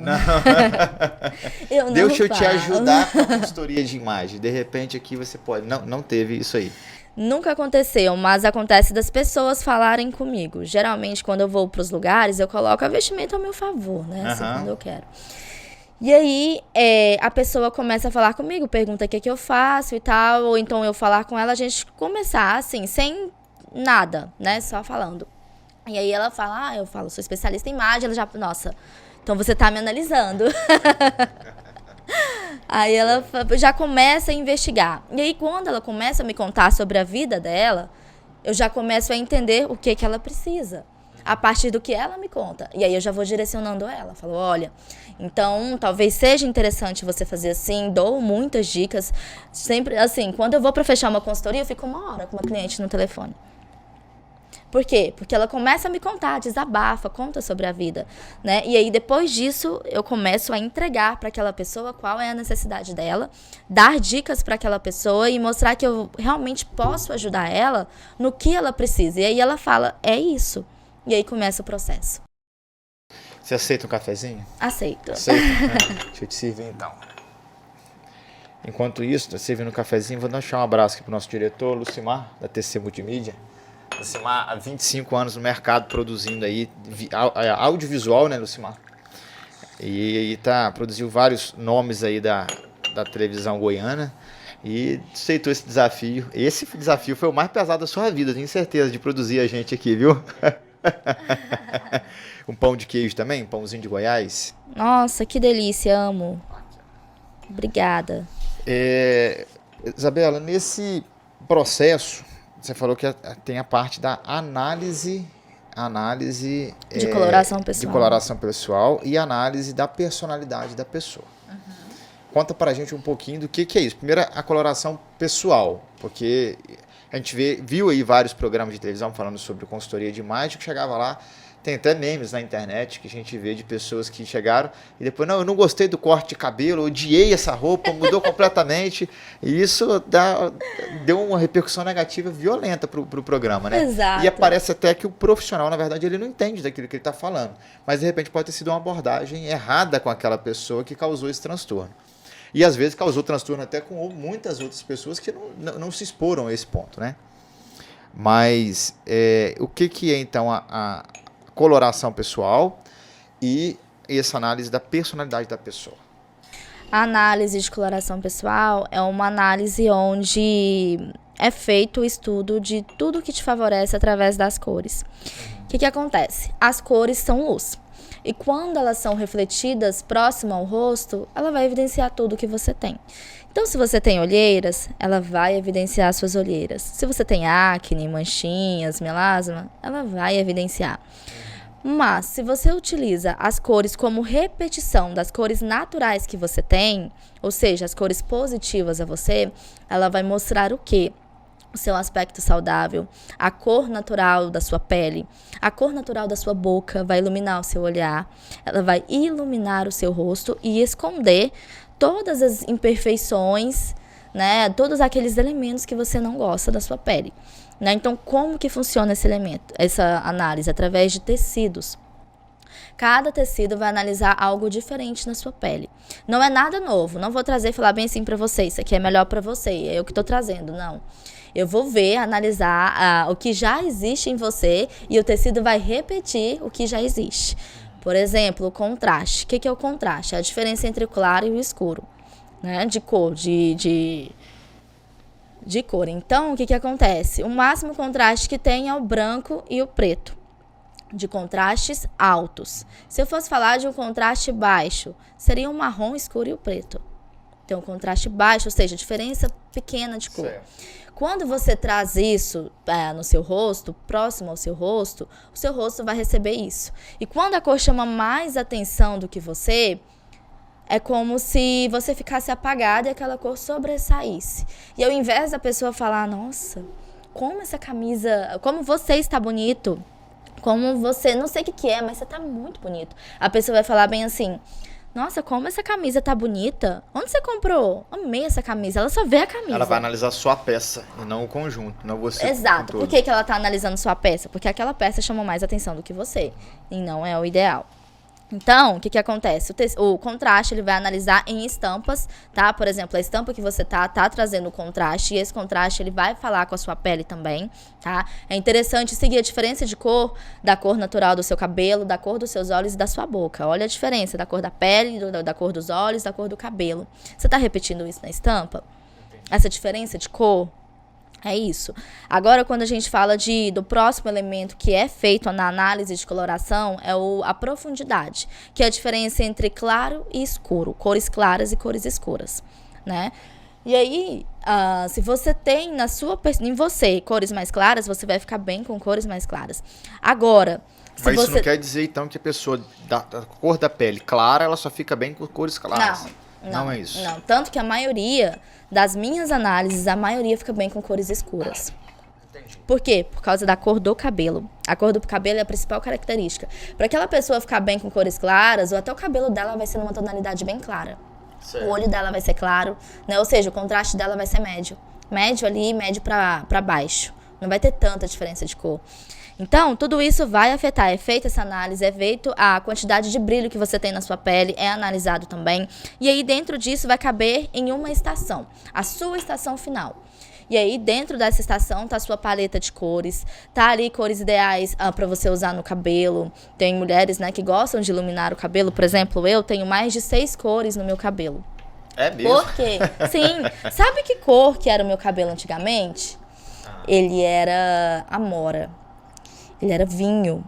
Deixa eu te ajudar com a consultoria de imagem. De repente aqui você pode. Não teve isso aí. Nunca aconteceu, mas acontece das pessoas falarem comigo. Geralmente, quando eu vou pros lugares, eu coloco a vestimenta ao meu favor, né? Assim, quando eu quero. E aí, a pessoa começa a falar comigo, pergunta o que eu faço e tal, ou então eu falar com ela, a gente começar assim, sem nada, né? Só falando. E aí ela fala, eu falo, sou especialista em imagem, ela já, nossa, então você tá me analisando. Aí ela já começa a investigar. E aí, quando ela começa a me contar sobre a vida dela, eu já começo a entender o que ela precisa. A partir do que ela me conta. E aí eu já vou direcionando ela. Falo, olha, então talvez seja interessante você fazer assim. Dou muitas dicas. Sempre, assim, quando eu vou para fechar uma consultoria, eu fico 1 hora com uma cliente no telefone. Por quê? Porque ela começa a me contar, desabafa, conta sobre a vida, né? E aí, depois disso, eu começo a entregar para aquela pessoa qual é a necessidade dela, dar dicas para aquela pessoa e mostrar que eu realmente posso ajudar ela no que ela precisa. E aí ela fala, é isso. E aí começa o processo. Você aceita um cafezinho? Aceito. Aceita? Deixa eu te servir, então. Enquanto isso, tô servindo um cafezinho, vou deixar um abraço aqui pro nosso diretor, Lucimar, da TC Multimídia. Lucimar, há 25 anos no mercado produzindo aí audiovisual, né, Lucimar? E produziu vários nomes aí da televisão goiana e aceitou esse desafio. Esse desafio foi o mais pesado da sua vida, tenho certeza, de produzir a gente aqui, viu? Um pão de queijo também, um pãozinho de Goiás. Nossa, que delícia, amo. Obrigada. Isabela, nesse processo, você falou que tem a parte da análise de coloração pessoal. De coloração pessoal e análise da personalidade da pessoa. Conta pra gente um pouquinho do que é isso. Primeiro, a coloração pessoal, porque a gente viu aí vários programas de televisão falando sobre consultoria de imagem, que chegava lá, tem até memes na internet que a gente vê de pessoas que chegaram e depois, não, eu não gostei do corte de cabelo, odiei essa roupa, mudou completamente. E isso deu uma repercussão negativa violenta pro programa, né? Exato. E parece até que o profissional, na verdade, ele não entende daquilo que ele está falando. Mas, de repente, pode ter sido uma abordagem errada com aquela pessoa que causou esse transtorno. E, às vezes, causou transtorno até com muitas outras pessoas que não se exporam a esse ponto, né? Mas, o que é, então, a coloração pessoal e essa análise da personalidade da pessoa? A análise de coloração pessoal é uma análise onde é feito o estudo de tudo que te favorece através das cores. O que acontece? As cores são luz. E quando elas são refletidas próximo ao rosto, ela vai evidenciar tudo que você tem. Então, se você tem olheiras, ela vai evidenciar suas olheiras. Se você tem acne, manchinhas, melasma, ela vai evidenciar. Mas, se você utiliza as cores como repetição das cores naturais que você tem, ou seja, as cores positivas a você, ela vai mostrar o quê? O seu aspecto saudável, a cor natural da sua pele, a cor natural da sua boca vai iluminar o seu olhar, ela vai iluminar o seu rosto e esconder todas as imperfeições, né, todos aqueles elementos que você não gosta da sua pele. Né? Então, como que funciona esse elemento, essa análise? Através de tecidos. Cada tecido vai analisar algo diferente na sua pele. Não é nada novo. Não vou trazer e falar bem assim pra você. Isso aqui é melhor pra você. É eu que tô trazendo. Não. Eu vou ver, analisar o que já existe em você e o tecido vai repetir o que já existe. Por exemplo, o contraste. O que é o contraste? É a diferença entre o claro e o escuro. Né? De cor, de cor. Então, o que acontece? O máximo contraste que tem é o branco e o preto. De contrastes altos. Se eu fosse falar de um contraste baixo, seria o marrom escuro e o preto. Então, contraste baixo, ou seja, diferença pequena de cor. Certo. Quando você traz isso no seu rosto, próximo ao seu rosto, o seu rosto vai receber isso. E quando a cor chama mais atenção do que você, é como se você ficasse apagada e aquela cor sobressaísse. E ao invés da pessoa falar, nossa, como essa camisa, como você está bonito, como você, não sei o que é, mas você está muito bonito. A pessoa vai falar bem assim, nossa, como essa camisa tá bonita. Onde você comprou? Amei essa camisa. Ela só vê a camisa. Ela vai analisar só a peça e não o conjunto, não você. Exato. Por que ela tá analisando sua peça? Porque aquela peça chamou mais atenção do que você. E não é o ideal. Então, o que acontece? O contraste, ele vai analisar em estampas, tá? Por exemplo, a estampa que você tá trazendo o contraste, e esse contraste, ele vai falar com a sua pele também, tá? É interessante seguir a diferença de cor, da cor natural do seu cabelo, da cor dos seus olhos e da sua boca. Olha a diferença da cor da pele, da cor dos olhos, da cor do cabelo. Você tá repetindo isso na estampa? Essa diferença de cor? É isso. Agora, quando a gente fala do próximo elemento que é feito na análise de coloração, é a profundidade, que é a diferença entre claro e escuro, cores claras e cores escuras, né? E aí, se você tem em você cores mais claras, você vai ficar bem com cores mais claras. Agora, mas isso não quer dizer, então, que a pessoa da cor da pele clara, ela só fica bem com cores claras. Não é isso. Não, tanto que a maioria das minhas análises, a maioria fica bem com cores escuras. Entendi. Por quê? Por causa da cor do cabelo. A cor do cabelo é a principal característica. Para aquela pessoa ficar bem com cores claras, ou até o cabelo dela vai ser numa tonalidade bem clara. Certo. O olho dela vai ser claro, né? Ou seja, o contraste dela vai ser médio. Médio ali, médio para baixo. Não vai ter tanta diferença de cor. Então, tudo isso vai afetar. É feita essa análise, é feito a quantidade de brilho que você tem na sua pele, é analisado também. E aí, dentro disso, vai caber em uma estação, a sua estação final. E aí, dentro dessa estação, tá a sua paleta de cores, tá ali cores ideais para você usar no cabelo. Tem mulheres, né, que gostam de iluminar o cabelo. Por exemplo, eu tenho mais de 6 cores no meu cabelo. É mesmo? Por quê? Sim. Sabe que cor que era o meu cabelo antigamente? Ele era amora. Ele era vinho.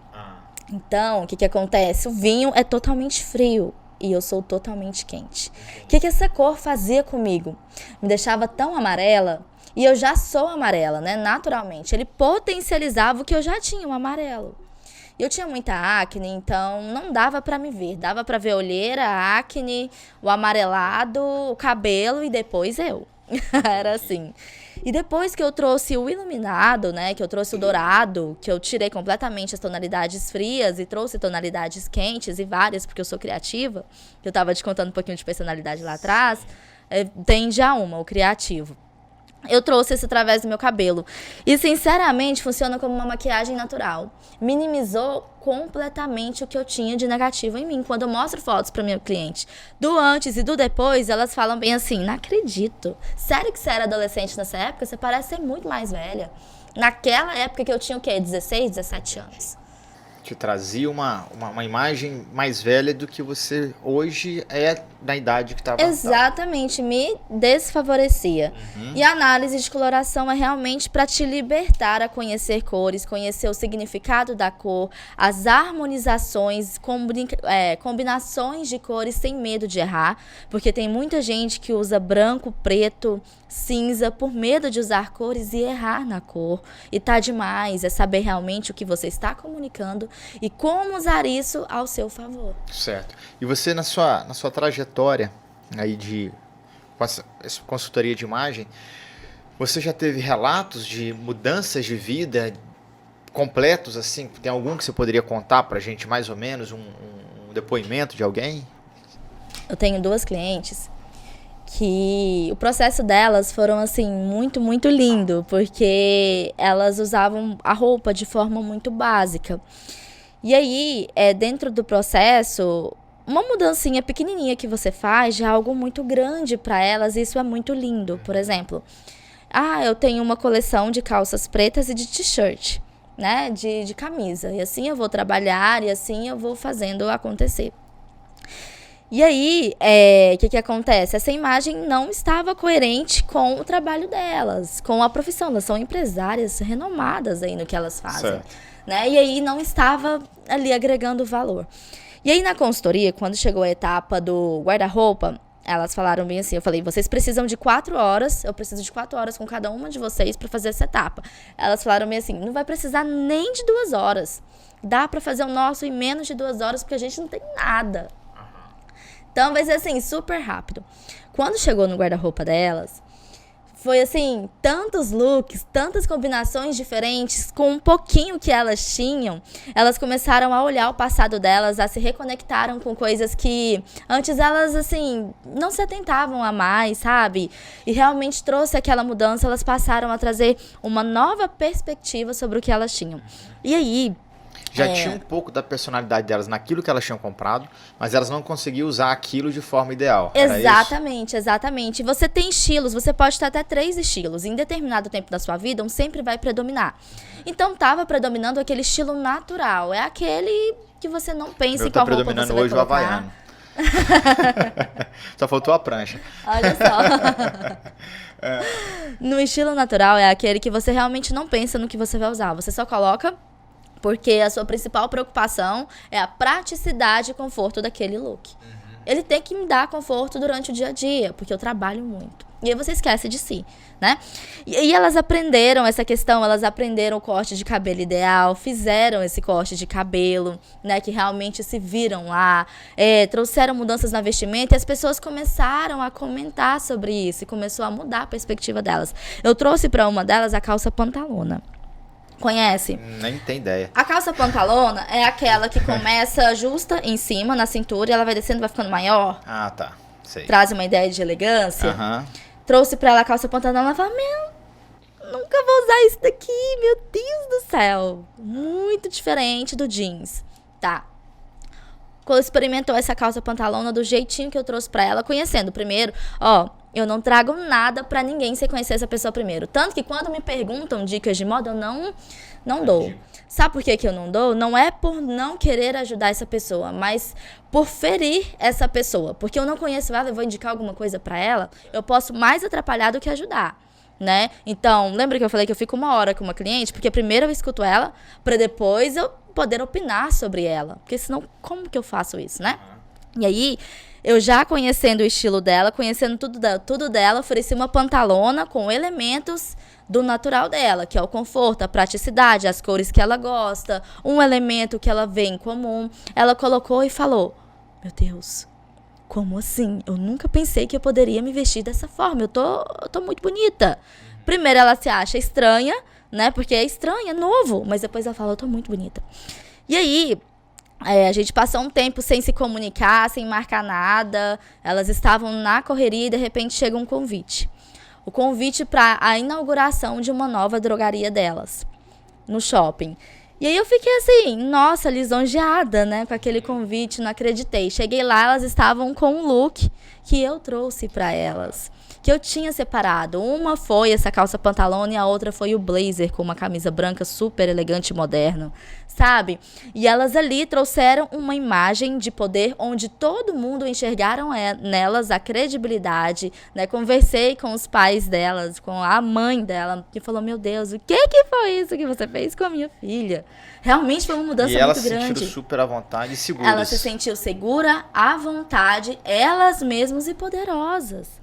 Então, o que acontece? O vinho é totalmente frio e eu sou totalmente quente. O que essa cor fazia comigo? Me deixava tão amarela, e eu já sou amarela, né? Naturalmente. Ele potencializava o que eu já tinha, um amarelo. Eu tinha muita acne, então não dava pra me ver. Dava pra ver a olheira, a acne, o amarelado, o cabelo e depois eu. Era assim. E depois que eu trouxe o iluminado, né, que eu trouxe o dourado, que eu tirei completamente as tonalidades frias e trouxe tonalidades quentes e várias, porque eu sou criativa, que eu tava te contando um pouquinho de personalidade lá atrás, tem já o criativo. Eu trouxe isso através do meu cabelo. E, sinceramente, funciona como uma maquiagem natural. Minimizou completamente o que eu tinha de negativo em mim. Quando eu mostro fotos para meu cliente do antes e do depois, elas falam bem assim, não acredito. Sério que você era adolescente nessa época? Você parece ser muito mais velha. Naquela época que eu tinha o quê? 16, 17 anos. Te trazia uma imagem mais velha do que você hoje é na idade que estava. Exatamente, me desfavorecia. E a análise de coloração é realmente para te libertar a conhecer cores, conhecer o significado da cor, as harmonizações, combinações de cores sem medo de errar, porque tem muita gente que usa branco, preto, cinza por medo de usar cores e errar na cor. E tá demais, é saber realmente o que você está comunicando e como usar isso ao seu favor. Certo. E você, na sua trajetória aí com essa consultoria de imagem, você já teve relatos de mudanças de vida completos, assim? Tem algum que você poderia contar pra gente, mais ou menos, um depoimento de alguém? Eu tenho 2 clientes que o processo delas foram, assim, muito, muito lindo, porque elas usavam a roupa de forma muito básica. E aí, dentro do processo, uma mudancinha pequenininha que você faz já é algo muito grande para elas, e isso é muito lindo. Por exemplo, eu tenho uma coleção de calças pretas e de t-shirt, né, de camisa, e assim eu vou trabalhar, e assim eu vou fazendo acontecer. E aí, que acontece? Essa imagem não estava coerente com o trabalho delas, com a profissão. Elas são empresárias renomadas aí no que elas fazem, né? E aí não estava ali agregando valor. E aí na consultoria, quando chegou a etapa do guarda-roupa, elas falaram bem assim, eu falei, vocês precisam de 4 horas, eu preciso de 4 horas com cada uma de vocês para fazer essa etapa. Elas falaram bem assim, não vai precisar nem de 2 horas. Dá para fazer o nosso em menos de 2 horas, porque a gente não tem nada. Então vai ser assim, super rápido. Quando chegou no guarda-roupa delas, foi assim, tantos looks, tantas combinações diferentes, com um pouquinho que elas tinham, elas começaram a olhar o passado delas, a se reconectaram com coisas que antes elas, assim, não se atentavam a mais, sabe? E realmente trouxe aquela mudança, elas passaram a trazer uma nova perspectiva sobre o que elas tinham. E aí, Já tinha um pouco da personalidade delas naquilo que elas tinham comprado, mas elas não conseguiam usar aquilo de forma ideal. Exatamente, exatamente. Você tem estilos, você pode ter até 3 estilos. Em determinado tempo da sua vida, um sempre vai predominar. Então, tava predominando aquele estilo natural. É aquele que você não pensa em qual roupa você vai colocar. Hoje o havaiano. Só faltou a prancha. Olha só. No estilo natural, é aquele que você realmente não pensa no que você vai usar. Você só coloca porque a sua principal preocupação é a praticidade e conforto daquele look. Ele tem que me dar conforto durante o dia a dia, porque eu trabalho muito. E aí você esquece de si, né? E elas aprenderam essa questão, elas aprenderam o corte de cabelo ideal, fizeram esse corte de cabelo, né? Que realmente se viram lá, trouxeram mudanças na vestimenta e as pessoas começaram a comentar sobre isso e começou a mudar a perspectiva delas. Eu trouxe para uma delas a calça pantalona. Conhece? Nem tem ideia. A calça pantalona é aquela que começa justa em cima, na cintura, e ela vai descendo, vai ficando maior. Ah, tá. Sei. Traz uma ideia de elegância. Trouxe pra ela a calça pantalona, ela fala, nunca vou usar isso daqui, meu Deus do céu. Muito diferente do jeans. Tá. Quando experimentou essa calça pantalona do jeitinho que eu trouxe pra ela, conhecendo primeiro, eu não trago nada pra ninguém sem conhecer essa pessoa primeiro. Tanto que quando me perguntam dicas de moda, eu não dou. Sabe por que eu não dou? Não é por não querer ajudar essa pessoa, mas por ferir essa pessoa. Porque eu não conheço ela, eu vou indicar alguma coisa pra ela, eu posso mais atrapalhar do que ajudar, né? Então, lembra que eu falei que eu fico 1 hora com uma cliente? Porque primeiro eu escuto ela, pra depois eu poder opinar sobre ela. Porque senão, como que eu faço isso, né? E aí, eu já conhecendo o estilo dela, conhecendo tudo dela, ofereci uma pantalona com elementos do natural dela, que é o conforto, a praticidade, as cores que ela gosta, um elemento que ela vê em comum. Ela colocou e falou, meu Deus, como assim? Eu nunca pensei que eu poderia me vestir dessa forma, eu tô muito bonita. Primeiro ela se acha estranha, né, porque é estranha, é novo, mas depois ela fala, eu tô muito bonita. E aí, a gente passou um tempo sem se comunicar, sem marcar nada. Elas estavam na correria e de repente chega um convite. O convite para a inauguração de uma nova drogaria delas, no shopping. E aí eu fiquei assim, nossa, lisonjeada, né, com aquele convite, não acreditei. Cheguei lá, elas estavam com um look que eu trouxe para elas, que eu tinha separado. Uma foi essa calça pantalona e a outra foi o blazer com uma camisa branca super elegante e moderno, sabe? E elas ali trouxeram uma imagem de poder onde todo mundo enxergaram nelas a credibilidade, né? Conversei com os pais delas, com a mãe dela, que falou, meu Deus, o que foi isso que você fez com a minha filha? Realmente foi uma mudança muito grande. E elas se sentiram super à vontade e seguras. Ela se sentiu segura, à vontade, elas mesmas e poderosas.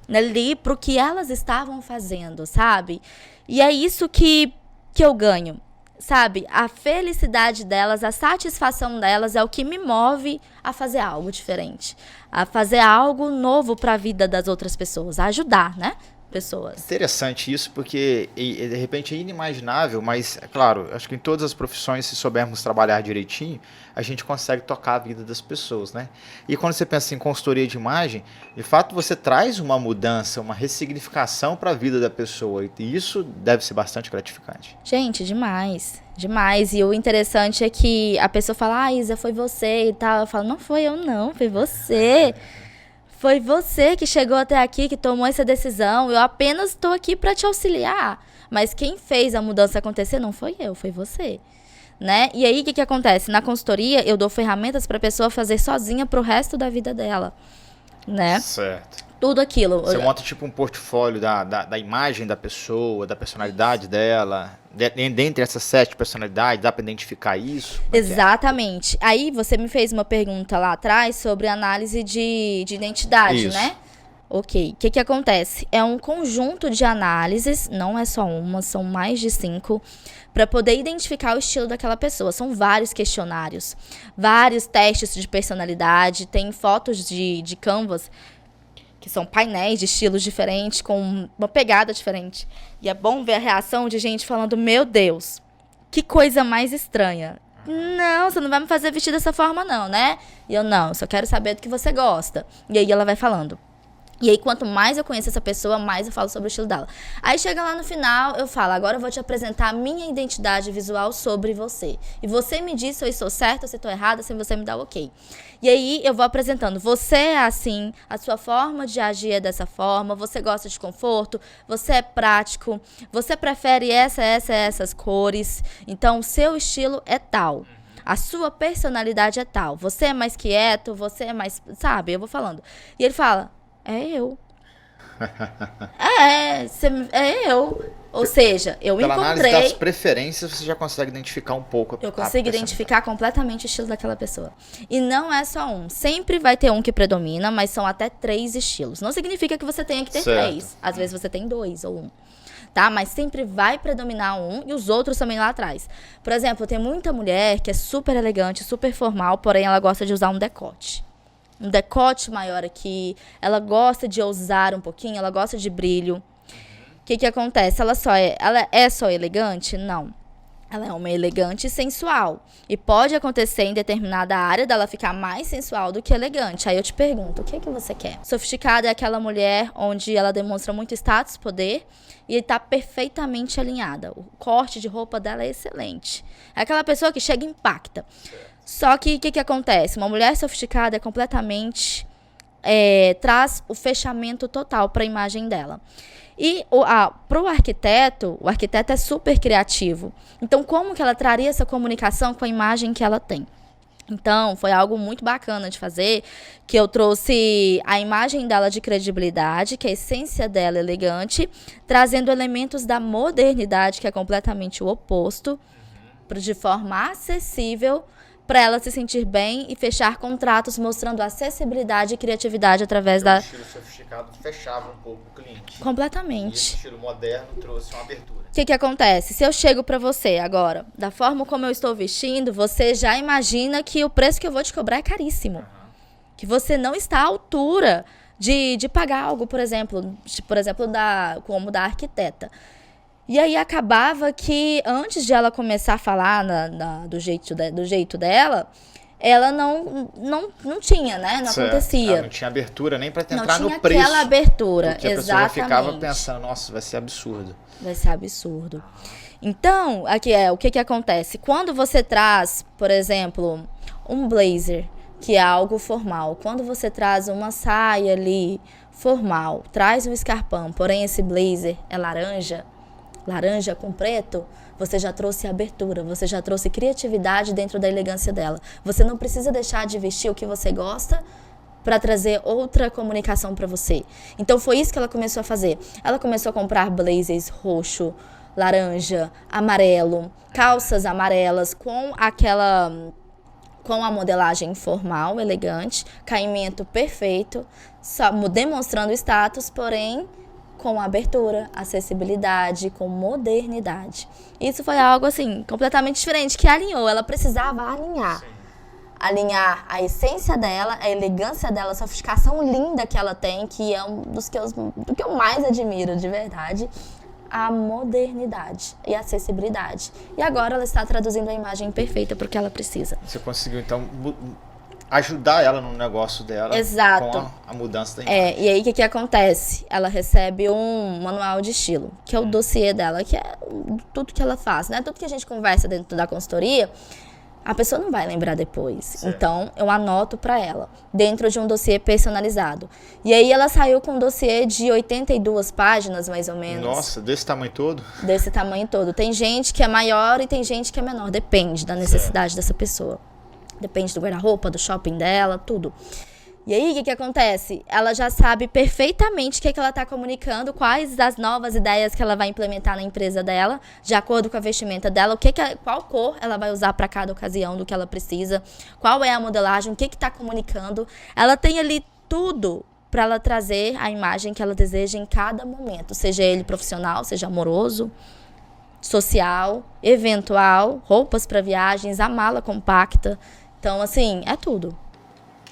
Ali pro que elas estavam fazendo, sabe? E é isso que eu ganho, sabe? A felicidade delas, a satisfação delas é o que me move a fazer algo diferente, a fazer algo novo para a vida das outras pessoas, a ajudar, né? Pessoas. Interessante isso, porque de repente é inimaginável, mas é claro, acho que em todas as profissões, se soubermos trabalhar direitinho, a gente consegue tocar a vida das pessoas, né? E quando você pensa em consultoria de imagem, de fato você traz uma mudança, uma ressignificação para a vida da pessoa, e isso deve ser bastante gratificante. Gente, demais, demais. E o interessante é que a pessoa fala, Isa, foi você e tal. Eu falo, não foi eu não, foi você. Foi você que chegou até aqui, que tomou essa decisão. Eu apenas estou aqui para te auxiliar. Mas quem fez a mudança acontecer não foi eu, foi você. Né? E aí, o que acontece? Na consultoria, eu dou ferramentas para a pessoa fazer sozinha pro resto da vida dela. Né? Certo. Tudo aquilo. Você monta tipo um portfólio da imagem da pessoa, da personalidade dela. Dentre essas 7 personalidades, dá para identificar isso? Exatamente. Aí você me fez uma pergunta lá atrás sobre análise de identidade, isso, né? Ok. O que acontece? É um conjunto de análises, não é só uma, são mais de 5, para poder identificar o estilo daquela pessoa. São vários questionários, vários testes de personalidade, tem fotos de Canvas, que são painéis de estilos diferentes, com uma pegada diferente. E é bom ver a reação de gente falando, meu Deus, que coisa mais estranha. Não, você não vai me fazer vestir dessa forma não, né? E eu, não, só quero saber do que você gosta. E aí ela vai falando. E aí, quanto mais eu conheço essa pessoa, mais eu falo sobre o estilo dela. Aí, chega lá no final, eu falo, agora eu vou te apresentar a minha identidade visual sobre você. E você me diz se eu estou certa ou se estou errada, se você me dá o ok. E aí, eu vou apresentando, você é assim, a sua forma de agir é dessa forma, você gosta de conforto, você é prático, você prefere essas cores. Então, o seu estilo é tal. A sua personalidade é tal. Você é mais quieto, você é mais... Sabe? Eu vou falando. E ele fala... É eu. É eu. Ou seja, eu Pela encontrei... análise das preferências, você já consegue identificar um pouco. Eu consigo identificar completamente o estilo daquela pessoa. E não é só um. Sempre vai ter um que predomina, mas são até 3 estilos. Não significa que você tenha que ter 3. Às vezes você tem 2 ou 1. Tá? Mas sempre vai predominar um e os outros também lá atrás. Por exemplo, tem muita mulher que é super elegante, super formal, porém ela gosta de usar um decote. Um decote maior aqui, ela gosta de ousar um pouquinho, ela gosta de brilho. O que acontece? Ela é só elegante? Não. Ela é uma elegante e sensual. E pode acontecer em determinada área dela ficar mais sensual do que elegante. Aí eu te pergunto, o que você quer? Sofisticada é aquela mulher onde ela demonstra muito status, poder, e está perfeitamente alinhada. O corte de roupa dela é excelente. É aquela pessoa que chega e impacta. Só que o que acontece? Uma mulher sofisticada é completamente... traz o fechamento total para a imagem dela. E para o arquiteto é super criativo. Então, como que ela traria essa comunicação com a imagem que ela tem? Então, foi algo muito bacana de fazer, que eu trouxe a imagem dela de credibilidade, que a essência dela é elegante, trazendo elementos da modernidade, que é completamente o oposto, de forma acessível, para ela se sentir bem e fechar contratos mostrando acessibilidade e criatividade através da... O estilo sofisticado fechava um pouco o cliente. Completamente. E esse estilo moderno trouxe uma abertura. O que acontece? Se eu chego para você agora, da forma como eu estou vestindo, você já imagina que o preço que eu vou te cobrar é caríssimo. Uhum. Que você não está à altura de pagar algo, por exemplo como da arquiteta. E aí acabava que antes de ela começar a falar do jeito dela, ela não tinha, né? Não acontecia. Ela não tinha abertura nem para entrar no preço. Não tinha aquela abertura, porque a pessoa ficava pensando, nossa, vai ser absurdo. Vai ser absurdo. Então, aqui o que acontece? Quando você traz, por exemplo, um blazer, que é algo formal. Quando você traz uma saia ali formal, traz um escarpão, porém esse blazer é laranja com preto, você já trouxe abertura, você já trouxe criatividade dentro da elegância dela. Você não precisa deixar de vestir o que você gosta para trazer outra comunicação para você. Então foi isso que ela começou a fazer. Ela começou a comprar blazers roxo, laranja, amarelo, calças amarelas com a modelagem formal, elegante, caimento perfeito, só demonstrando status, porém com abertura, acessibilidade, com modernidade. Isso foi algo, assim, completamente diferente, que alinhou. Ela precisava alinhar. Sim. Alinhar a essência dela, a elegância dela, a sofisticação linda que ela tem, que é do que eu mais admiro, de verdade, a modernidade e a acessibilidade. E agora ela está traduzindo a imagem perfeita para o que ela precisa. Você conseguiu, então, ajudar ela no negócio dela. Exato. Com a mudança da imagem. E aí o que acontece? Ela recebe um manual de estilo, que é o dossiê dela, que é tudo que ela faz, né? Tudo que a gente conversa dentro da consultoria, a pessoa não vai lembrar depois. Certo. Então, eu anoto para ela, dentro de um dossiê personalizado. E aí ela saiu com um dossiê de 82 páginas, mais ou menos. Nossa, desse tamanho todo? Desse tamanho todo. Tem gente que é maior e tem gente que é menor. Depende da necessidade dessa pessoa. Depende do guarda-roupa, do shopping dela, tudo. E aí, o que acontece? Ela já sabe perfeitamente o que ela está comunicando, quais as novas ideias que ela vai implementar na empresa dela, de acordo com a vestimenta dela, qual cor ela vai usar para cada ocasião do que ela precisa, qual é a modelagem, o que está comunicando. Ela tem ali tudo para ela trazer a imagem que ela deseja em cada momento, seja ele profissional, seja amoroso, social, eventual, roupas para viagens, a mala compacta. Então, assim, é tudo.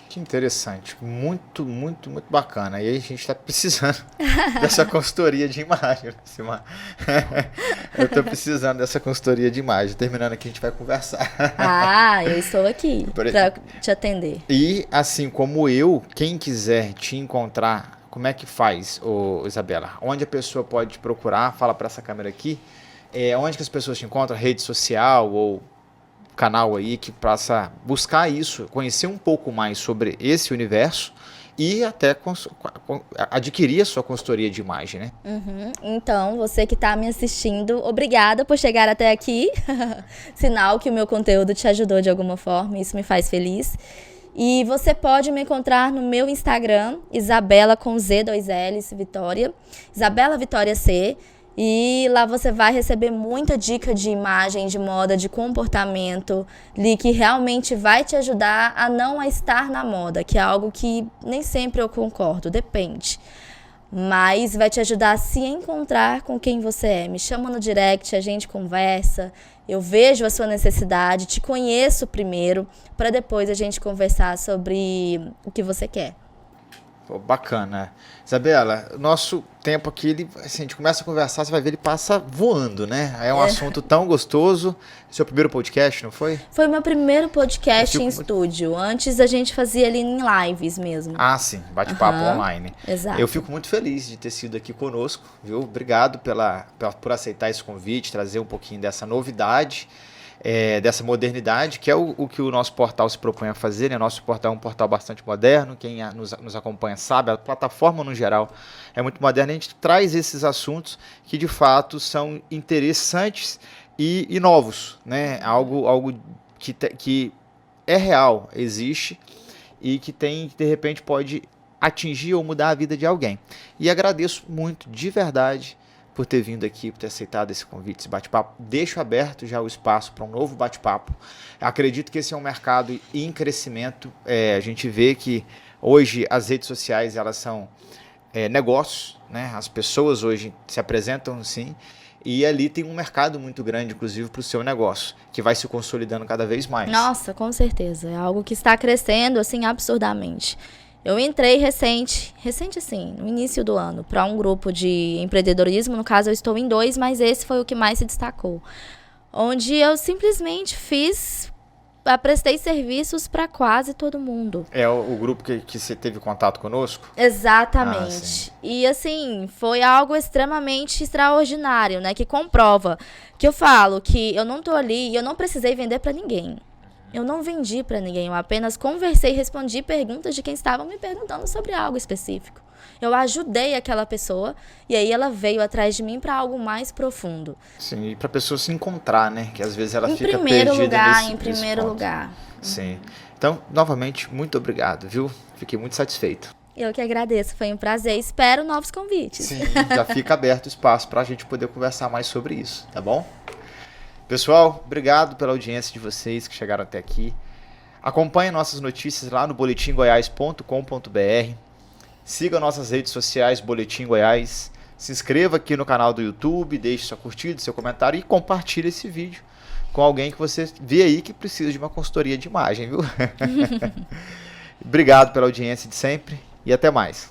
Que interessante. Muito, muito, muito bacana. E aí a gente está precisando dessa consultoria de imagem. Eu estou precisando dessa consultoria de imagem. Terminando aqui, a gente vai conversar. Eu estou aqui para te atender. E, assim como quem quiser te encontrar, como é que faz, Isabela? Onde a pessoa pode procurar? Fala para essa câmera aqui. Onde que as pessoas te encontram? Rede social ou canal aí que possa buscar isso, conhecer um pouco mais sobre esse universo e até adquirir a sua consultoria de imagem, né? Então, você que está me assistindo, obrigada por chegar até aqui. Sinal que o meu conteúdo te ajudou de alguma forma, isso me faz feliz. E você pode me encontrar no meu Instagram, Isabela com Z, 2 L's, Vitória, Isabela Vitória C. E lá você vai receber muita dica de imagem, de moda, de comportamento, que realmente vai te ajudar a não estar na moda, que é algo que nem sempre eu concordo, depende. Mas vai te ajudar a se encontrar com quem você é. Me chama no direct, a gente conversa, eu vejo a sua necessidade, te conheço primeiro, para depois a gente conversar sobre o que você quer. Pô, bacana. Isabela, nosso tempo aqui, assim, a gente começa a conversar, você vai ver, ele passa voando, né? É um assunto tão gostoso. Seu primeiro podcast, não foi? Foi o meu primeiro podcast em estúdio. Antes a gente fazia ali em lives mesmo. Ah, sim. Bate-papo online. Exato. Eu fico muito feliz de ter sido aqui conosco, viu? Obrigado por aceitar esse convite, trazer um pouquinho dessa novidade, dessa modernidade, que é o que o nosso portal se propõe a fazer, né? Nosso portal é um portal bastante moderno, quem nos acompanha sabe, a plataforma no geral é muito moderna, a gente traz esses assuntos que de fato são interessantes e novos, né? Algo que é real, existe e que de repente pode atingir ou mudar a vida de alguém. E agradeço muito, de verdade, por ter vindo aqui, por ter aceitado esse convite, esse bate-papo. Deixo aberto já o espaço para um novo bate-papo. Acredito que esse é um mercado em crescimento. A gente vê que hoje as redes sociais elas são negócios, né? As pessoas hoje se apresentam assim, e ali tem um mercado muito grande, inclusive, para o seu negócio, que vai se consolidando cada vez mais. Nossa, com certeza. É algo que está crescendo assim absurdamente. Eu entrei recente assim, no início do ano, para um grupo de empreendedorismo. No caso, eu estou em 2, mas esse foi o que mais se destacou. Onde eu simplesmente prestei serviços para quase todo mundo. É o grupo que você teve contato conosco? Exatamente. E assim, foi algo extremamente extraordinário, né? Que comprova que eu falo que eu não tô ali e eu não precisei vender para ninguém. Eu não vendi para ninguém, eu apenas conversei e respondi perguntas de quem estava me perguntando sobre algo específico. Eu ajudei aquela pessoa e aí ela veio atrás de mim para algo mais profundo. Sim, e para a pessoa se encontrar, né? Que às vezes ela fica perdida Em primeiro lugar. Sim. Então, novamente, muito obrigado, viu? Fiquei muito satisfeito. Eu que agradeço, foi um prazer. Espero novos convites. Sim, já fica aberto o espaço para a gente poder conversar mais sobre isso, tá bom? Pessoal, obrigado pela audiência de vocês que chegaram até aqui. Acompanhe nossas notícias lá no boletimgoiás.com.br. Siga nossas redes sociais, Boletim Goiás. Se inscreva aqui no canal do YouTube, deixe sua curtida, seu comentário e compartilhe esse vídeo com alguém que você vê aí que precisa de uma consultoria de imagem, viu? Obrigado pela audiência de sempre e até mais.